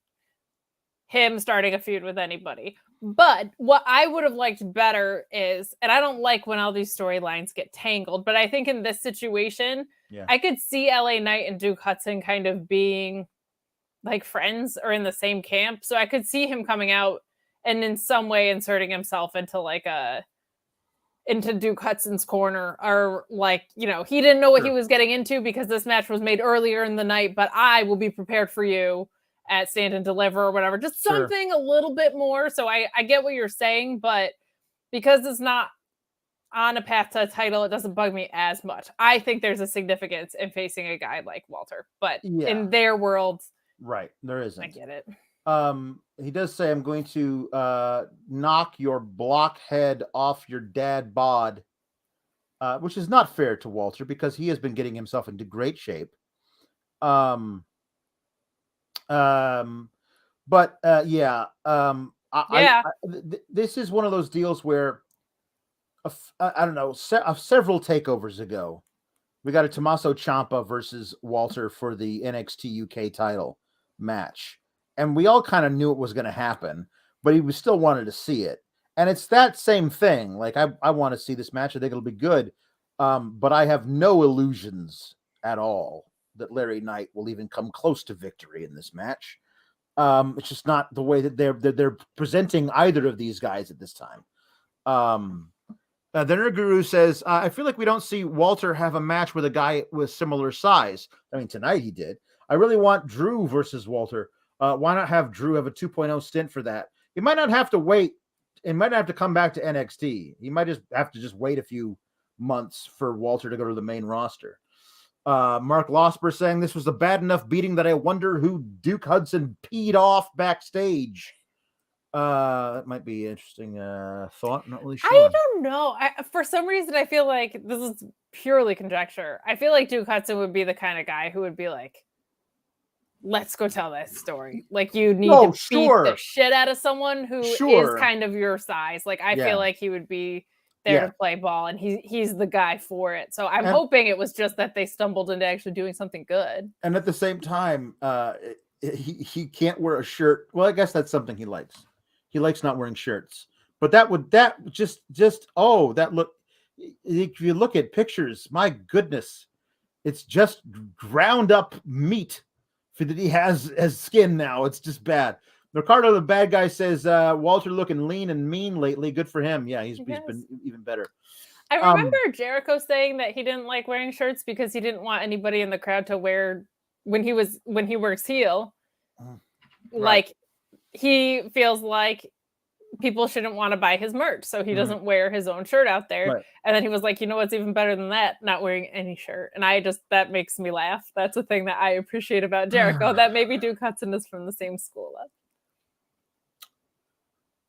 him starting a feud with anybody. But what I would have liked better is, and I don't like when all these storylines get tangled, but I think in this situation, I could see LA Knight and Duke Hudson kind of being like friends or in the same camp. So I could see him coming out and in some way inserting himself into into Duke Hudson's corner, or like, you know, he didn't know what he was getting into because this match was made earlier in the night, but I will be prepared for you at Stand and Deliver or whatever, just something a little bit more. So I get what you're saying, but because it's not on a path to a title, it doesn't bug me as much. I think there's a significance in facing a guy like Walter, but in their world, right, there isn't. I get it. He does say, I'm going to knock your blockhead off your dad bod, which is not fair to Walter because he has been getting himself into great shape. This is one of those deals where I don't know, several takeovers ago, we got a Tommaso Ciampa versus Walter for the NXT UK title match. And we all kind of knew it was going to happen, but we still wanted to see it. And it's that same thing. Like, I want to see this match. I think it'll be good. But I have no illusions at all that Larry Knight will even come close to victory in this match. It's just not the way that they're presenting either of these guys at this time. Then our guru says, I feel like we don't see Walter have a match with a guy with similar size. I mean, tonight he did. I really want Drew versus Walter. Why not have Drew have a 2.0 stint for that? He might not have to wait. He might not have to come back to NXT. He might just have to wait a few months for Walter to go to the main roster. Mark Losper saying this was a bad enough beating that I wonder who Duke Hudson peed off backstage. That might be an interesting thought. I'm not really sure. I don't know. For some reason, I feel like this is purely conjecture. I feel like Duke Hudson would be the kind of guy who would be like, let's go tell that story. Like, you need to beat the shit out of someone who is kind of your size. Like, I feel like he would be there to play ball, and he's the guy for it. So I'm hoping it was just that they stumbled into actually doing something good. And at the same time, he can't wear a shirt. Well, I guess that's something he likes. He likes not wearing shirts. But that look, if you look at pictures, my goodness, it's just ground up meat that he has as skin now. It's just bad. Ricardo, the bad guy, says Walter looking lean and mean lately. Good for him. Yeah, he's been even better. I remember Jericho saying that he didn't like wearing shirts because he didn't want anybody in the crowd to wear when he works heel. Like, he feels like people shouldn't want to buy his merch, so he doesn't wear his own shirt out there. Right. And then he was like, you know what's even better than that? Not wearing any shirt. And that makes me laugh. That's a thing that I appreciate about Jericho, that maybe Duke Hudson is from the same school of.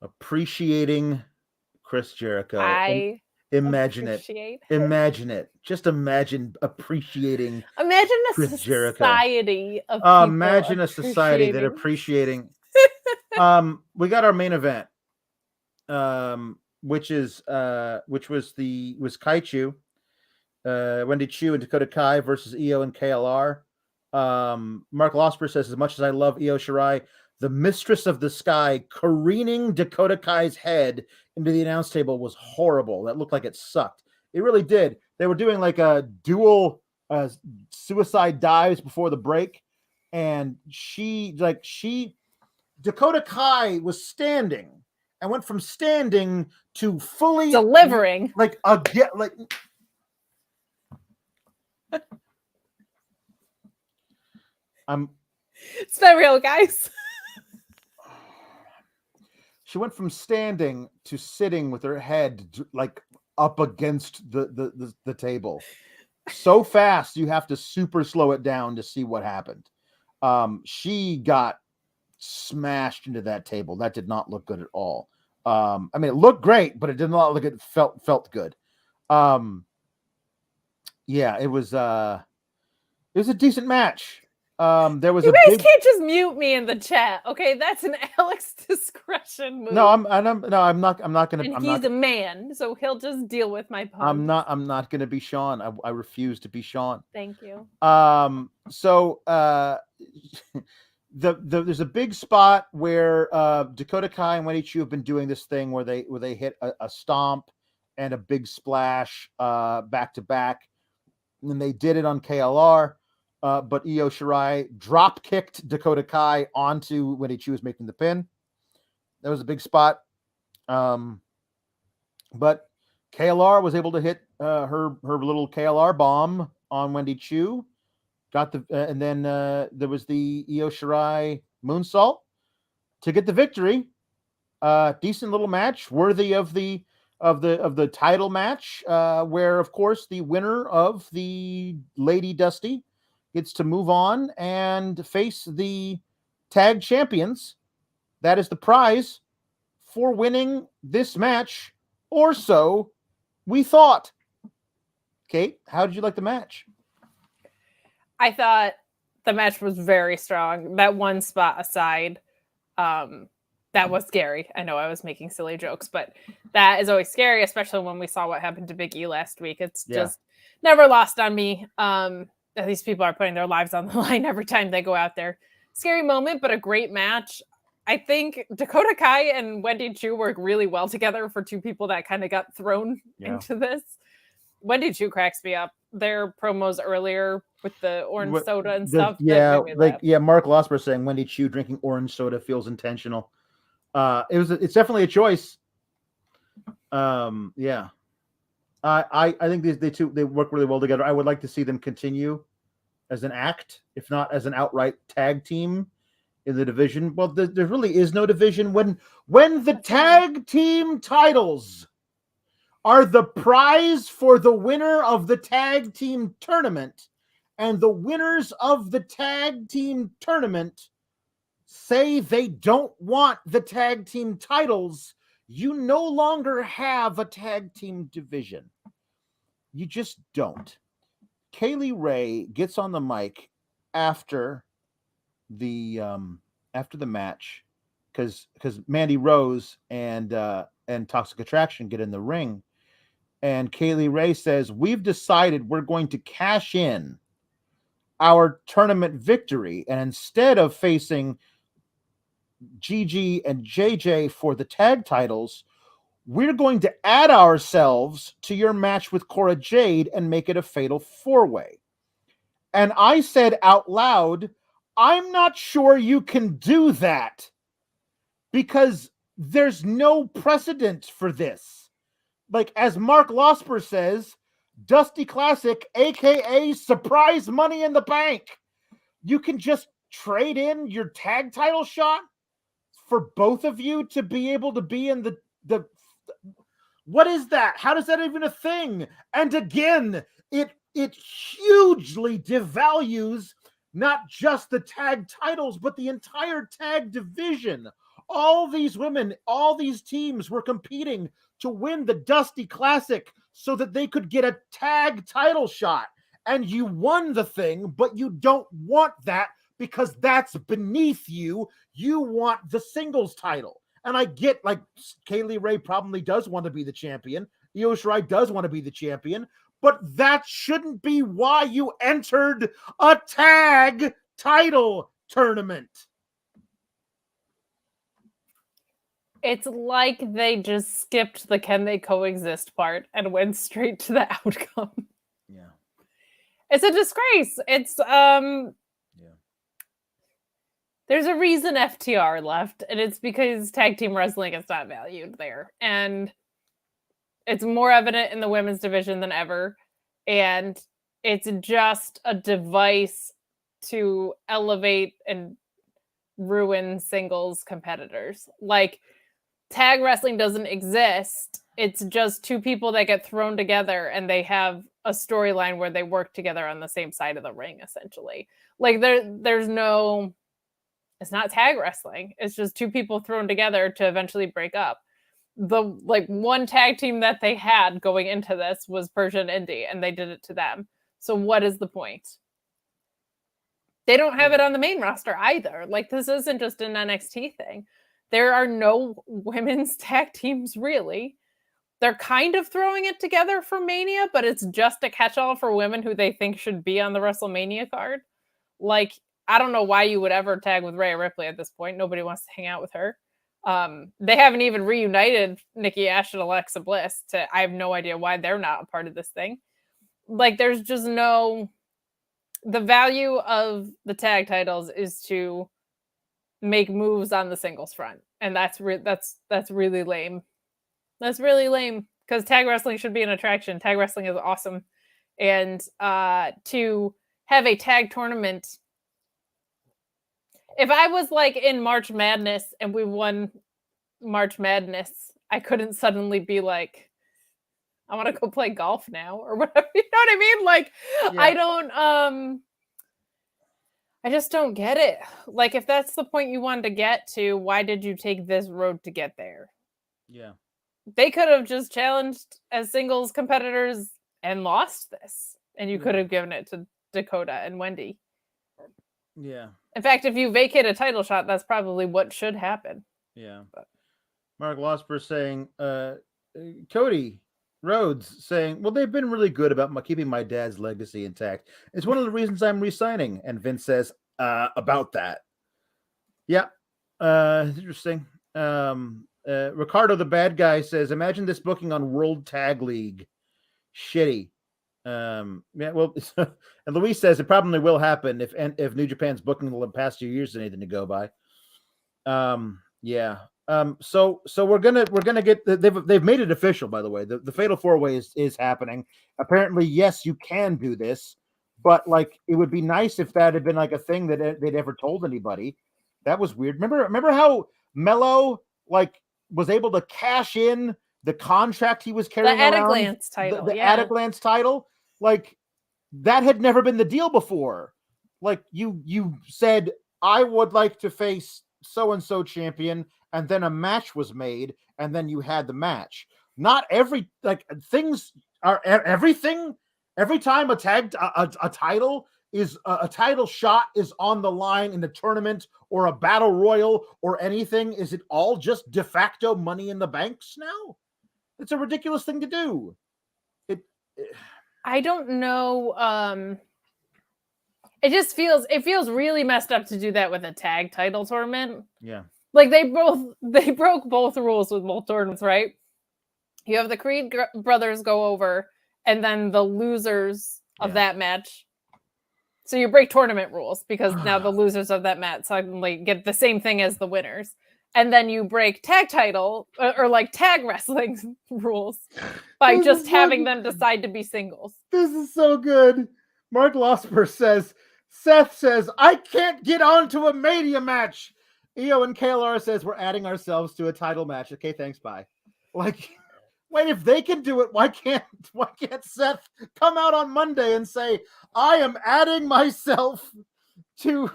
Appreciating Chris Jericho. Imagine it. Just imagine appreciating. Imagine a Chris society of people. Imagine a society that appreciating. We got our main event, which was Kaichu, Wendy Chu and Dakota Kai versus Io and KLR. Mark Losper says, as much as I love Io Shirai, the mistress of the sky careening Dakota Kai's head into the announce table was horrible. That looked like it sucked. It really did. They were doing like a dual suicide dives before the break. And Dakota Kai was standing and went from standing to fully delivering. It's not real, guys. She went from standing to sitting with her head like up against the table so fast you have to super slow it down to see what happened. She got smashed into that table. That did not look good at all. I mean, it looked great, but it did not look good. Felt good. Yeah, it was a decent match. There was you guys can't just mute me in the chat, okay? That's an Alex discretion move. No, I'm not gonna. And he's a man, so he'll just deal with my puns. I'm not gonna be Sean. I refuse to be Sean. Thank you. So there's a big spot where Dakota Kai and Wendy Chu have been doing this thing where they hit a stomp and a big splash back to back, and they did it on KLR. But Io Shirai drop kicked Dakota Kai onto Wendy Chu was making the pin. That was a big spot. But KLR was able to hit her little KLR bomb on Wendy Chu. Got the and then there was the Io Shirai moonsault to get the victory. Decent little match, worthy of the title match, where of course the winner of the Lady Dusty gets to move on and face the tag champions. That is the prize for winning this match, or so we thought. Kate, how did you like the match? I thought the match was very strong. That one spot aside, that was scary. I know I was making silly jokes, but that is always scary, especially when we saw what happened to Big E last week. It's just never lost on me. These people are putting their lives on the line every time they go out there. Scary moment, but a great match. I think Dakota Kai and Wendy Chu work really well together for two people that kind of got thrown into this. Wendy Chu cracks me up. Their promos earlier with the orange soda and stuff. Mark Losper saying Wendy Chu drinking orange soda feels intentional. It's definitely a choice. I think they work really well together. I would like to see them continue as an act, if not as an outright tag team in the division. Well, there really is no division when the tag team titles are the prize for the winner of the tag team tournament, and the winners of the tag team tournament say they don't want the tag team titles, you no longer have a tag team division. You just don't. Kaylee Ray gets on the mic after the match because Mandy Rose and Toxic Attraction get in the ring, and Kaylee Ray says, "We've decided we're going to cash in our tournament victory, and instead of facing Gigi and JJ for the tag titles, we're going to add ourselves to your match with Cora Jade and make it a fatal 4-way." And I said out loud, I'm not sure you can do that because there's no precedent for this. Like, as Mark Losper says, Dusty Classic, aka surprise Money in the Bank. You can just trade in your tag title shot for both of you to be able to be in the what is that? How does that even a thing? And again, it hugely devalues not just the tag titles, but the entire tag division. All these women, all these teams were competing to win the Dusty Classic so that they could get a tag title shot. And you won the thing, but you don't want that because that's beneath you. You want the singles title. And I get, like, Kaylee Ray probably does want to be the champion. Io Shirai does want to be the champion. But that shouldn't be why you entered a tag title tournament. It's like they just skipped the can they coexist part and went straight to the outcome. Yeah. It's a disgrace. It's There's a reason FTR left, and it's because tag team wrestling is not valued there. And it's more evident in the women's division than ever. And it's just a device to elevate and ruin singles competitors. Like, tag wrestling doesn't exist. It's just two people that get thrown together and they have a storyline where they work together on the same side of the ring, essentially. Like, there's no... It's not tag wrestling. It's just two people thrown together to eventually break up. The one tag team that they had going into this was Persia and Indy, and they did it to them. So what is the point? They don't have it on the main roster either. Like, this isn't just an NXT thing. There are no women's tag teams, really. They're kind of throwing it together for Mania, but it's just a catch-all for women who they think should be on the WrestleMania card. Like, I don't know why you would ever tag with Rhea Ripley at this point. Nobody wants to hang out with her. They haven't even reunited Nikki Ash and Alexa Bliss. I have no idea why they're not a part of this thing. Like, there's just no... The value of the tag titles is to make moves on the singles front. And that's really lame. That's really lame. Because tag wrestling should be an attraction. Tag wrestling is awesome. And to have a tag tournament... If I was like in March Madness and we won March Madness, I couldn't suddenly be like, I want to go play golf now or whatever. You know what I mean? Like, yeah. I just don't get it. Like, if that's the point you wanted to get to, why did you take this road to get there? Yeah. They could have just challenged as singles competitors and lost this. And you could have given it to Dakota and Wendy. Yeah. In fact, if you vacate a title shot, that's probably what should happen. Yeah. But Mark Losper saying, Cody Rhodes saying, well, they've been really good about keeping my dad's legacy intact. It's one of the reasons I'm re-signing. And Vince says, about that. Yeah. Interesting. Ricardo, the bad guy, says, imagine this booking on World Tag League. Shitty. Yeah, well, and Luis says it probably will happen if New Japan's booking the past 2 years is anything to go by. Yeah. So we're gonna get they've made it official, by the way. The Fatal 4-Way is happening. Apparently, yes, you can do this, but like it would be nice if that had been like a thing that they'd ever told anybody. That was weird. Remember how Mello like was able to cash in the contract he was carrying the around, at-a-glance title, the at-a-glance title, like that had never been the deal before. Like you said, I would like to face so-and-so champion, and then a match was made, and then you had the match. Not every, like, things are everything. Every time a title is a title shot is on the line in the tournament or a battle royal or anything, is it all just de facto money in the banks now? It's a ridiculous thing to do. I don't know. It feels really messed up to do that with a tag title tournament. Yeah. Like they broke both rules with both tournaments, right? You have the Creed brothers go over, and then the losers of that match. So you break tournament rules because now the losers of that match suddenly get the same thing as the winners. And then you break tag title or like tag wrestling rules by just having them decide to be singles. This is so good. Mark Losper says, Seth says, I can't get onto a Mania match. EO and KLR says, we're adding ourselves to a title match. Okay, thanks, bye. Like, wait, if they can do it, why can't Seth come out on Monday and say, I am adding myself to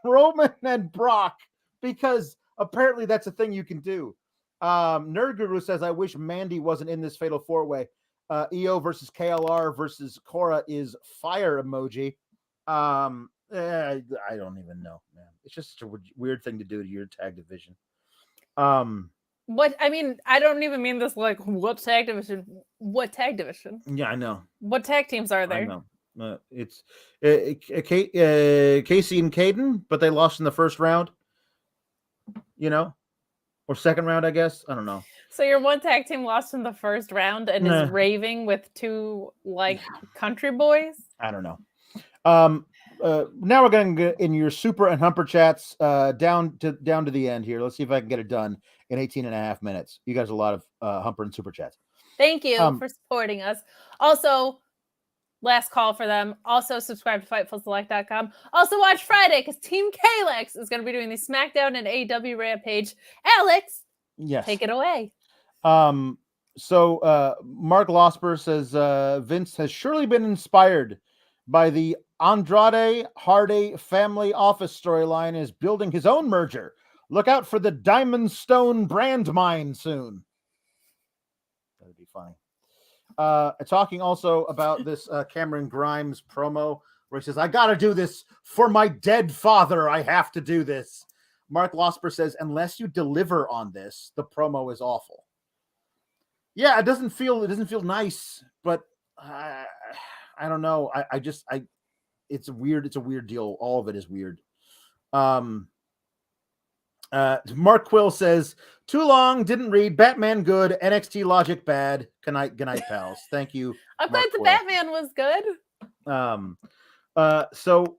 Roman and Brock, because apparently that's a thing you can do. Nerd Guru says, I wish Mandy wasn't in this fatal four-way. EO versus KLR versus Cora is fire emoji. I don't even know, man. It's just a weird thing to do to your tag division. What I mean, I don't even mean this like what tag division? What tag division? Yeah, I know. What tag teams are there? I know. It's Casey and Caden, but they lost in the first round. You know, or second round, I guess. I don't know. So your one tag team lost in the first round and is raving with two like country boys. I don't know. Now we're going to get in your super and humper chats down to the end here. Let's see if I can get it done in 18 and a half minutes. You guys have a lot of humper and super chats. Thank you for supporting us. Also, last call for them. Also, subscribe to FightfulSelect.com. Also, watch Friday because Team Kalex is going to be doing the SmackDown and AEW Rampage. Alex, yes, take it away. So Mark Losper says Vince has surely been inspired by the Andrade Hardy family office storyline, is building his own merger. Look out for the Diamond Stone brand mine soon. That would be funny. Talking also about this Cameron Grimes promo where he says, I got to do this for my dead father. I have to do this. Mark Losper says, unless you deliver on this, the promo is awful. Yeah, it doesn't feel nice, but I don't know. It's weird. It's a weird deal. All of it is weird. Mark Quill says, too long, didn't read. Batman good, NXT logic bad. Good night, pals. Thank you. I'm glad the Batman was good. So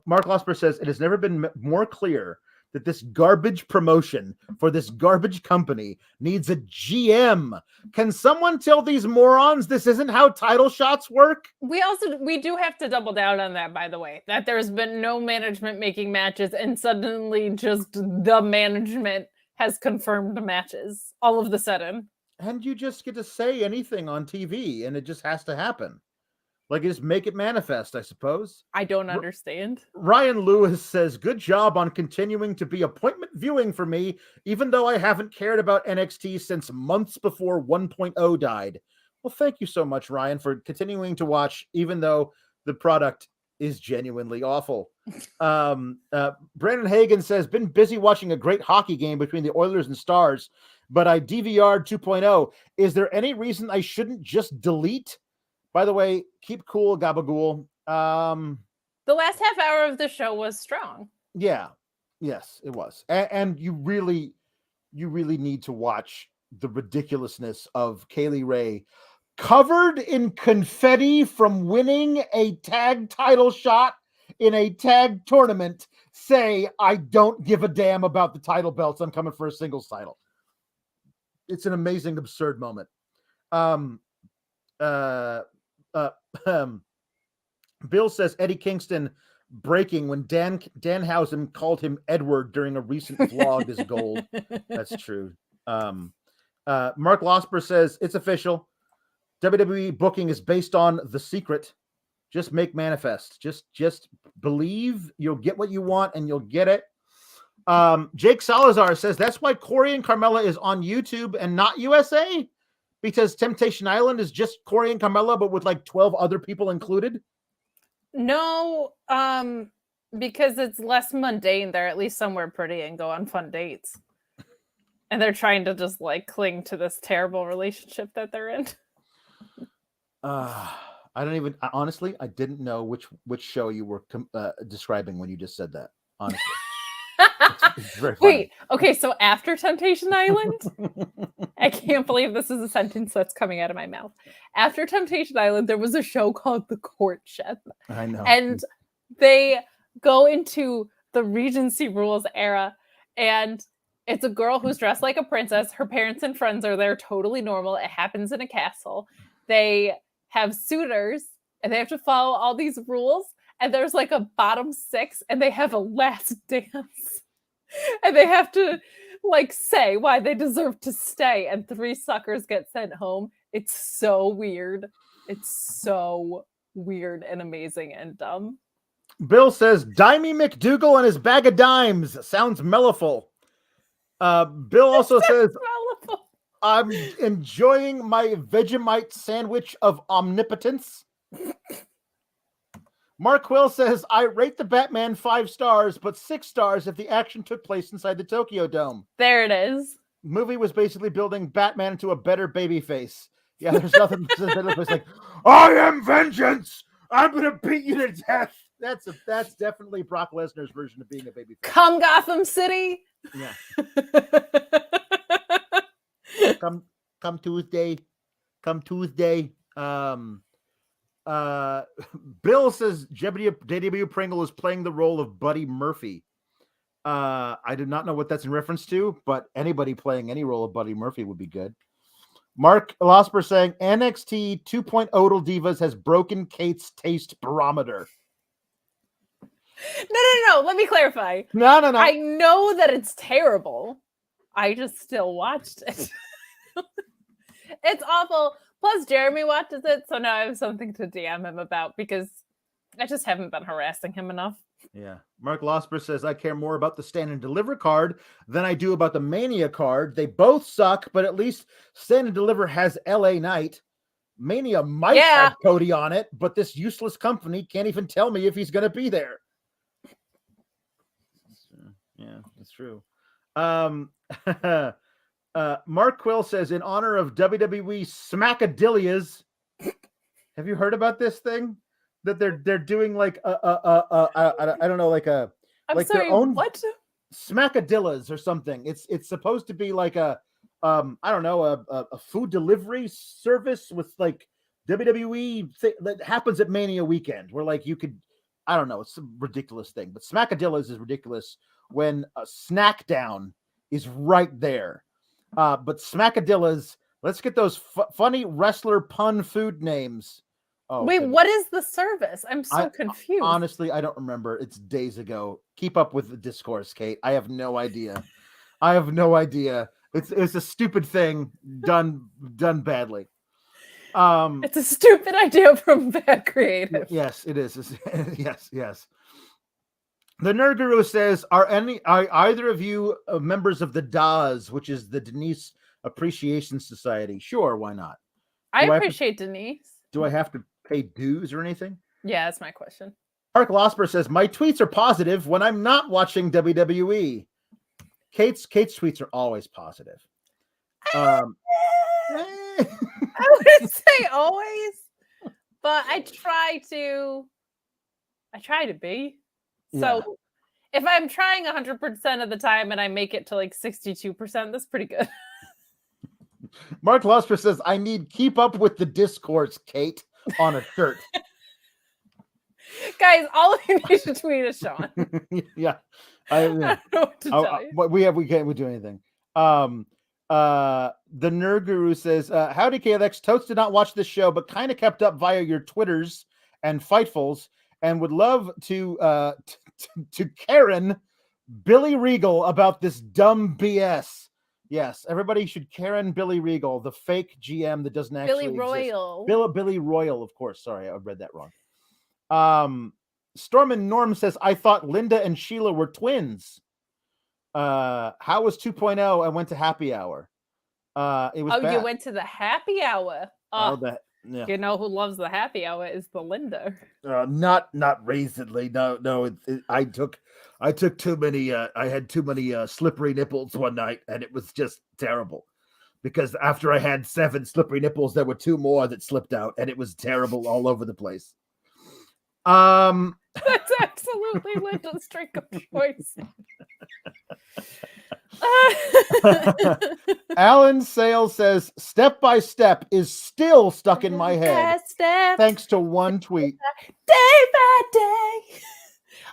Mark Losper says, it has never been more clear that this garbage promotion for this garbage company needs a GM. Can someone tell these morons this isn't how title shots work? We do have to double down on that, by the way, that there's been no management making matches and suddenly just the management has confirmed matches all of the sudden. And you just get to say anything on TV and it just has to happen. Like, just make it manifest, I suppose. I don't understand. Ryan Lewis says, good job on continuing to be appointment viewing for me, even though I haven't cared about NXT since months before 1.0 died. Well, thank you so much, Ryan, for continuing to watch, even though the product is genuinely awful. Brandon Hagen says, been busy watching a great hockey game between the Oilers and Stars, but I DVR'd 2.0. Is there any reason I shouldn't just delete? By the way, keep cool, Gabagool. The last half hour of the show was strong. Yeah. Yes, it was. And you really need to watch the ridiculousness of Kaylee Ray covered in confetti from winning a tag title shot in a tag tournament say, I don't give a damn about the title belts. I'm coming for a singles title. It's an amazing, absurd moment. Bill says Eddie Kingston breaking when Danhausen called him Edward during a recent vlog is gold. That's true. Mark Losper says it's official. WWE booking is based on The Secret. Just make manifest. Just believe you'll get what you want and you'll get it. Jake Salazar says that's why Corey and Carmella is on YouTube and not USA, because Temptation Island is just Corey and Carmella, but with like 12 other people included. No, because it's less mundane. They're at least somewhere pretty and go on fun dates. And they're trying to just like cling to this terrible relationship that they're in. I don't even, honestly, I didn't know which show you were describing when you just said that. Honestly. It's very funny. Wait, okay, so after Temptation Island, I can't believe this is a sentence that's coming out of my mouth. After Temptation Island, there was a show called The Courtship. I know. And they go into the Regency rules era, and it's a girl who's dressed like a princess. Her parents and friends are there, totally normal. It happens in a castle. They have suitors, and they have to follow all these rules. And there's like a bottom 6, and they have a last dance. And they have to like say why they deserve to stay. And 3 suckers get sent home. It's so weird. It's so weird and amazing and dumb. Bill says, Dimey McDougal and his bag of dimes. Sounds mellowful. Bill also says, Mellowful. I'm enjoying my Vegemite sandwich of omnipotence. Mark Quill says, I rate the Batman 5 stars, but 6 stars if the action took place inside the Tokyo Dome. There it is. Movie was basically building Batman into a better babyface. Yeah, there's nothing it's like, I am vengeance. I'm gonna beat you to death. That's definitely Brock Lesnar's version of being a babyface. Come Gotham City. Yeah. Come Tuesday. Come Tuesday. Bill says JW Pringle is playing the role of Buddy Murphy. I do not know what that's in reference to, but anybody playing any role of Buddy Murphy would be good. Mark Losper saying NXT 2.0 Divas has broken Kate's taste barometer. No. Let me clarify. No. I know that it's terrible. I just still watched it. It's awful. Plus, Jeremy watches it, so now I have something to DM him about because I just haven't been harassing him enough. Yeah. Mark Losper says, I care more about the Stand and Deliver card than I do about the Mania card. They both suck, but at least Stand and Deliver has LA Knight. Mania might have Cody on it, but this useless company can't even tell me if he's going to be there. Yeah, that's true. Mark Quill says, in honor of WWE Smackadillias, have you heard about this thing that they're doing like I don't know, like a sorry, their own what Smackadillas or something. It's supposed to be like a I don't know, a food delivery service with like WWE that happens at Mania weekend where like you could, I don't know, it's a ridiculous thing, but Smackadillas is ridiculous when a Snackdown is right there. But Smackadillas, let's get those funny wrestler pun food names. Oh, wait, goodness. what is the service? I'm so confused. Honestly, I don't remember. It's days ago. Keep up with the discourse, Kate. I have no idea. It's a stupid thing done badly. It's a stupid idea from bad creative. Yes, it is. Yes. The Nerd Guru says, are either of you members of the DAS, which is the Denise Appreciation Society? Sure, why not? I appreciate Denise. Do I have to pay dues or anything? Yeah, that's my question. Mark Losper says, my tweets are positive when I'm not watching WWE. Kate's tweets are always positive. I wouldn't say always, but I try to be. So if I'm trying 100% of the time and I make it to like 62%, that's pretty good. Mark Losper says, I need keep up with the discourse, Kate, on a shirt. Guys, all of you need to tweet at Sean. Yeah. I don't know what to tell you. We can't do anything. The Nerd Guru says, howdy KLX, Totes did not watch this show, but kind of kept up via your Twitters and Fightfuls, and would love to Karen Billy Regal about this dumb BS. Yes, everybody should Karen Billy Regal, the fake GM that doesn't actually Billy Royal. Billy Royal, of course. Sorry, I read that wrong. Storm and Norm says, I thought Linda and Sheila were twins. How was 2.0? I went to happy hour. It was bad. You went to the happy hour. Yeah. You know who loves the happy hour is Belinda. Not raisedly. No. I took too many. I had too many slippery nipples one night, and it was just terrible. Because after I had 7 slippery nipples, there were 2 more that slipped out, and it was terrible all over the place. That's absolutely Linda's drink of choice. Alan Sales says, Step by Step is still stuck in my head. Thanks to one tweet. Day by day.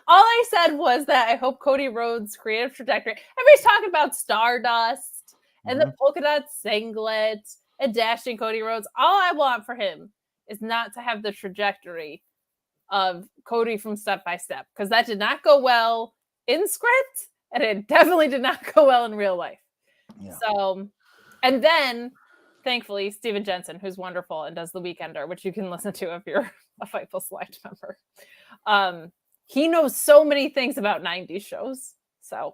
All I said was that I hope Cody Rhodes' creative trajectory. Everybody's talking about Stardust and the polka dot singlet and dashing Cody Rhodes. All I want for him is not to have the trajectory of Cody from Step by Step, because that did not go well in script, and it definitely did not go well in real life. Yeah. So, and then thankfully Steven Jensen, who's wonderful and does The Weekender, which you can listen to if you're a Fightful Select member. He knows so many things about 90s shows. So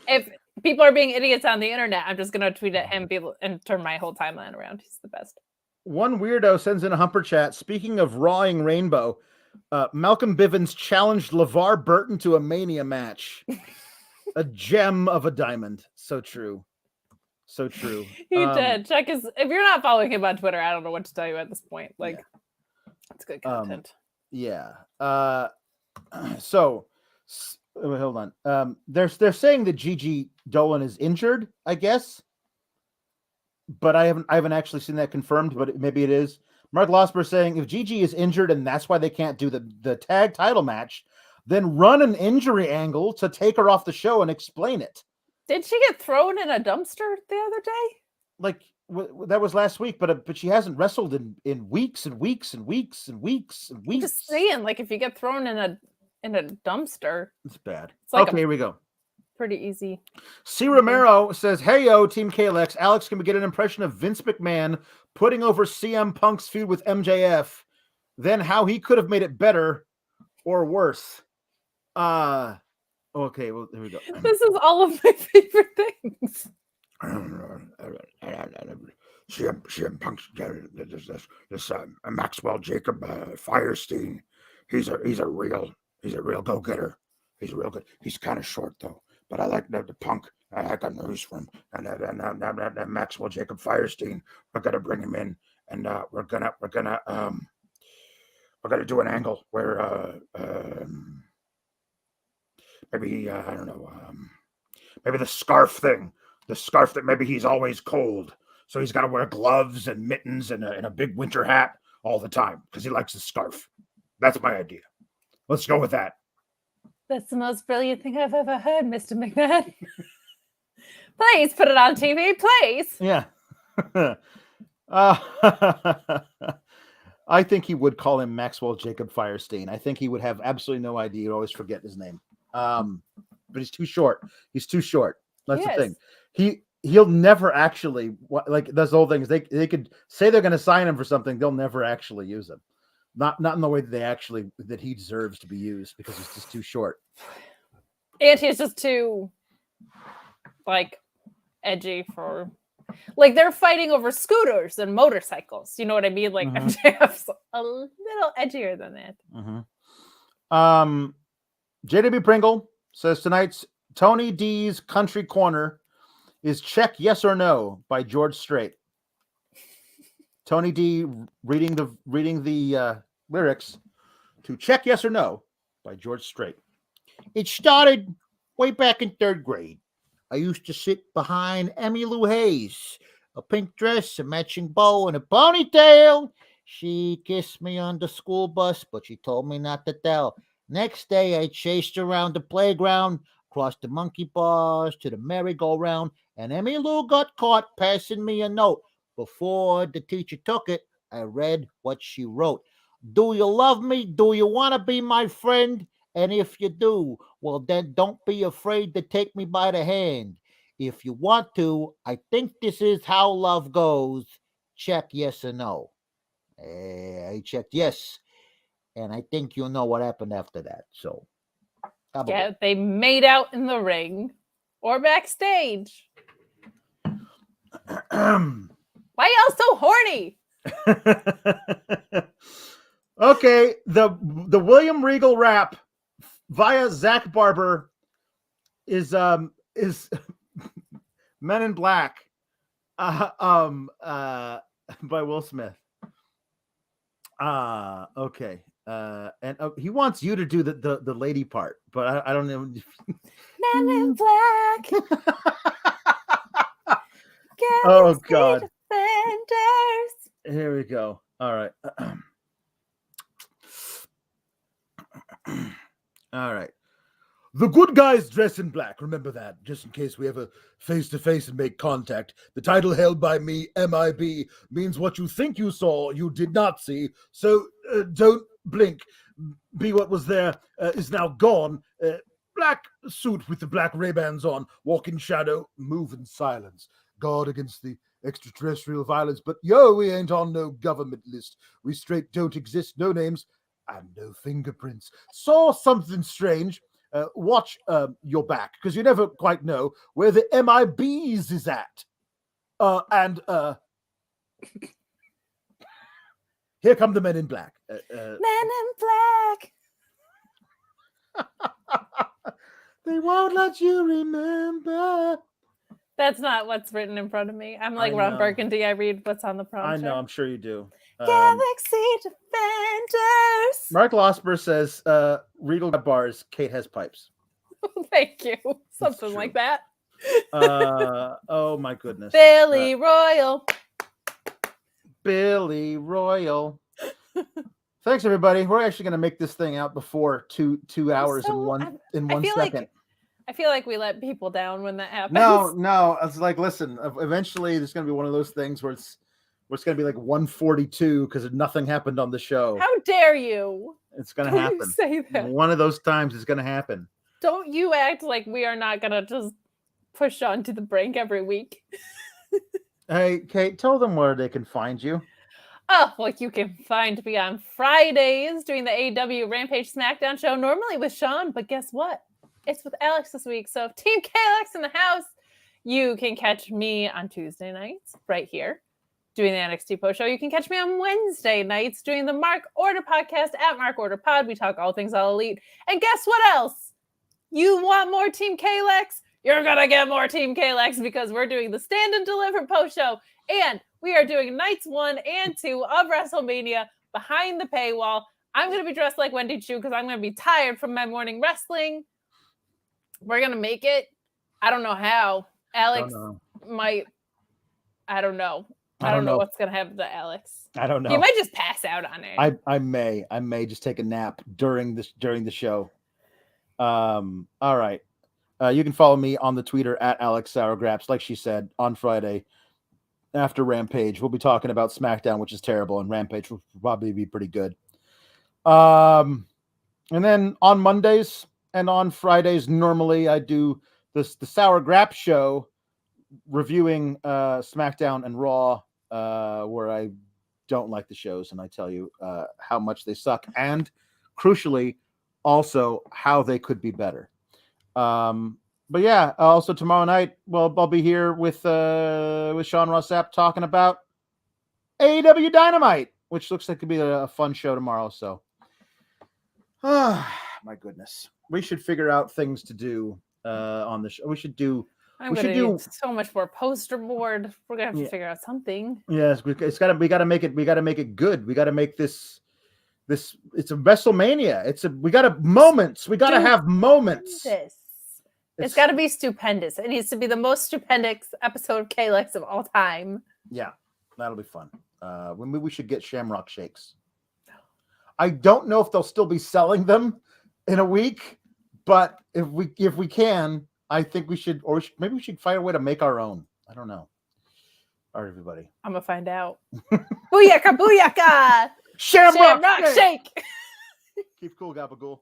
if people are being idiots on the internet, I'm just going to tweet at him and turn my whole timeline around. He's the best. One weirdo sends in a humper chat. Speaking of rawing Rainbow, Malcolm Bivens challenged LeVar Burton to a Mania match. A gem of a diamond. So true. So true. He did. Check his. If you're not following him on Twitter, I don't know what to tell you at this point. Like, it's good content. Yeah. So, hold on. They're saying that Gigi Dolan is injured, I guess. But I haven't actually seen that confirmed, but maybe it is. Mark Losper saying if Gigi is injured and that's why they can't do the tag title match, then run an injury angle to take her off the show and explain it. Did she get thrown in a dumpster the other day? Like that was last week, but she hasn't wrestled in weeks and weeks and weeks and weeks and weeks. I'm just saying, like if you get thrown in a dumpster, it's bad. It's like okay, here we go. Pretty easy. C. Romero says, hey, yo, Team Kalex. Alex, can we get an impression of Vince McMahon putting over CM Punk's feud with MJF, then how he could have made it better or worse? Okay, well, here we go. This is all of my favorite things. CM Punk's this Maxwell Jacob Firestein. He's a real go-getter. He's real good. He's kind of short though. But I like the Punk. I got news for him. And Maxwell Jacob Firestein, we're gonna bring him in, and we're gonna do an angle where maybe I don't know, maybe the scarf that maybe he's always cold, so he's got to wear gloves and mittens and a big winter hat all the time because he likes the scarf. That's my idea. Let's go with that. That's the most brilliant thing I've ever heard, Mr. McMahon. Please put it on TV, please. Yeah. I think he would call him Maxwell Jacob Firestein. I think he would have absolutely no idea. He'd always forget his name. But he's too short. He's too short. That's the thing. He'll never actually, like, that's the whole thing. Is they could say they're going to sign him for something. They'll never actually use him. Not in the way that he deserves to be used, because he's just too short. And he's just too, like, edgy for, like, they're fighting over scooters and motorcycles. You know what I mean? Like, MJF's a little edgier than that. JW Pringle says tonight's Tony D's Country Corner is Check Yes or No by George Strait. Tony D reading the lyrics to Check Yes or No by George Strait. It started way back in 3rd grade. I used to sit behind Emmy Lou Hayes, a pink dress, a matching bow, and a ponytail. She kissed me on the school bus, but she told me not to tell. Next day, I chased her around the playground, across the monkey bars to the merry-go-round, and Emmy Lou got caught passing me a note. Before the teacher took it, I read what she wrote. Do you love me? Do you want to be my friend? And if you do, well, then don't be afraid to take me by the hand. If you want to, I think this is how love goes. Check yes or no. I checked yes. And I think you know what happened after that. So, Yeah, they made out in the ring or backstage. Why y'all so horny? Okay, the William Regal rap via Zach Barber is Men in Black by Will Smith. Okay. And he wants you to do the lady part, but I don't know. Men in Black. Oh God. Defenders. Here we go. All right. All right. The good guys dress in black. Remember that, just in case we ever face-to-face and make contact. The title held by me, MIB, means what you think you saw, you did not see. So don't blink. Be what was there is now gone. Black suit with the black Ray-Bans on. Walk in shadow, move in silence. Guard against the extraterrestrial violence. But yo, we ain't on no government list. We straight don't exist. No names and no fingerprints. Saw something strange. Watch your back, because you never quite know where the MIBs is at. And here come the Men in Black. Men in Black. They won't let you remember. That's not what's written in front of me. I'm like Ron Burgundy. I read what's on the prompter. I know, I'm sure you do. Galaxy Defenders. Mark Losper says, Regal got bars, Kate has pipes. Thank you. Something like that. Oh my goodness. Billy Royal. Billy Royal. Thanks everybody. We're actually going to make this thing out before two hours in one second. I feel like we let people down when that happens. No. It's like, listen, eventually there's going to be one of those things where it's going to be like 1:42 because nothing happened on the show. How dare you? It's going to happen. Say that. One of those times is going to happen. Don't you act like we are not going to just push on to the brink every week. Hey, Kate, tell them where they can find you. Oh, well, you can find me on Fridays doing the AEW Rampage SmackDown show, normally with Sean, but guess what? It's with Alex this week. So Team KLX in the house. You can catch me on Tuesday nights right here doing the NXT post show. You can catch me on Wednesday nights doing the Mark Order podcast at Mark Order Pod. We talk all things All Elite. And guess what else? You want more Team KLX? You're going to get more Team KLX because we're doing the Stand and Deliver post show. And we are doing nights 1 and 2 of WrestleMania behind the paywall. I'm going to be dressed like Wendy Chu because I'm going to be tired from my morning wrestling. We're going to make it. I don't know how. Alex might. I don't know. I don't know what's going to happen to Alex. I don't know. He might just pass out on it. I may just take a nap during the show. All right. You can follow me on the Twitter at Alex Graps, like she said, on Friday after Rampage. We'll be talking about SmackDown, which is terrible, and Rampage will probably be pretty good. And then on Mondays and on Fridays, normally I do the Sour Grap show reviewing SmackDown and Raw, where I don't like the shows and I tell you how much they suck, and crucially, also how they could be better. But yeah, also tomorrow night, well, I'll be here with Sean Ross Sapp talking about AEW Dynamite, which looks like it could be a fun show tomorrow. So, my goodness, we should figure out things to do on the show. We should do so much more poster board. We're gonna have to figure out something. Yes, we got to make it good. We got to make this. It's a WrestleMania. We got to moments. We got to have moments. It's got to be stupendous. It needs to be the most stupendous episode of KLX of all time. Yeah, that'll be fun. Maybe we should get Shamrock Shakes. I don't know if they'll still be selling them in a week, but if we can, I think we should, maybe we should find a way to make our own. I don't know. All right, everybody. I'm gonna find out. Booyaka, booyaka! Shamrock Shake! Keep cool, Gabagool.